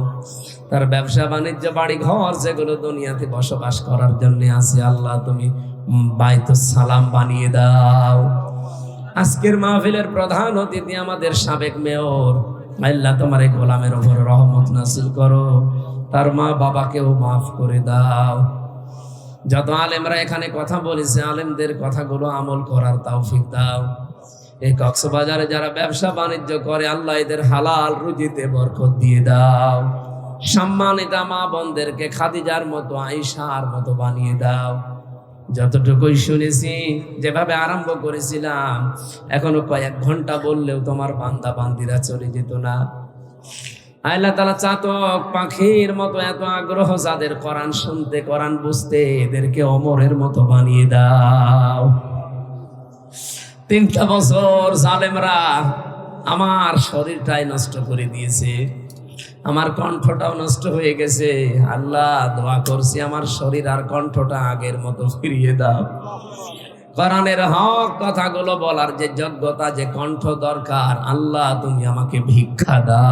তার ব্যবসা বাণিজ্য বাড়ি ঘর যেগুলো দুনিয়াতে বসবাস করার জন্য আছে, আল্লাহ তুমি বাইতুস সালাম বানিয়ে দাও। আজকের মাহফিলের প্রধান অতিথি আমাদের সাবেক মেয়র, আল্লাহ তোমার এই গোলামের উপর রহমত নাসিল করো। তার মা বাবাকেও মাফ করে দাও। যত আলেমরা এখানে কথা বলেছে, আলেমদের কথাগুলো আমল করার তৌফিক দাও। এই কক্সবাজারে যারা ব্যবসা বাণিজ্য করে, আল্লাহ এদের হালাল রুজিতে বরকত দিয়ে দাও। সম্মানিতা মা বোনদেরকে খাদিজার মতো, আয়েশার মতো বানিয়ে দাও। যতটুকুই শুনেছি, যেভাবে আরম্ভ করেছিলাম, এখনো কয়েক ঘন্টা বললেও তোমার বান্দা বান্দিরা চলে যেত না। আল্লাহ তাআলা চাতক পাখির মতো এত আগ্রহ যাদের কোরআন শুনতে, কোরআন বুঝতে, এদেরকে অমরের মতো বানিয়ে দাও। 3টা বছর জালেমরা আমার শরীরটাই নষ্ট করে দিয়েছে, আমার কণ্ঠটাও নষ্ট হয়ে গেছে। আল্লাহ দোয়া করছি, আমার শরীর আর কণ্ঠটা আগের মতো ফিরিয়ে দাও। কোরআনের হক কথাগুলো বলার যে যোগ্যতা, যে কণ্ঠ দরকার, আল্লাহ তুমি আমাকে ভিক্ষা দাও।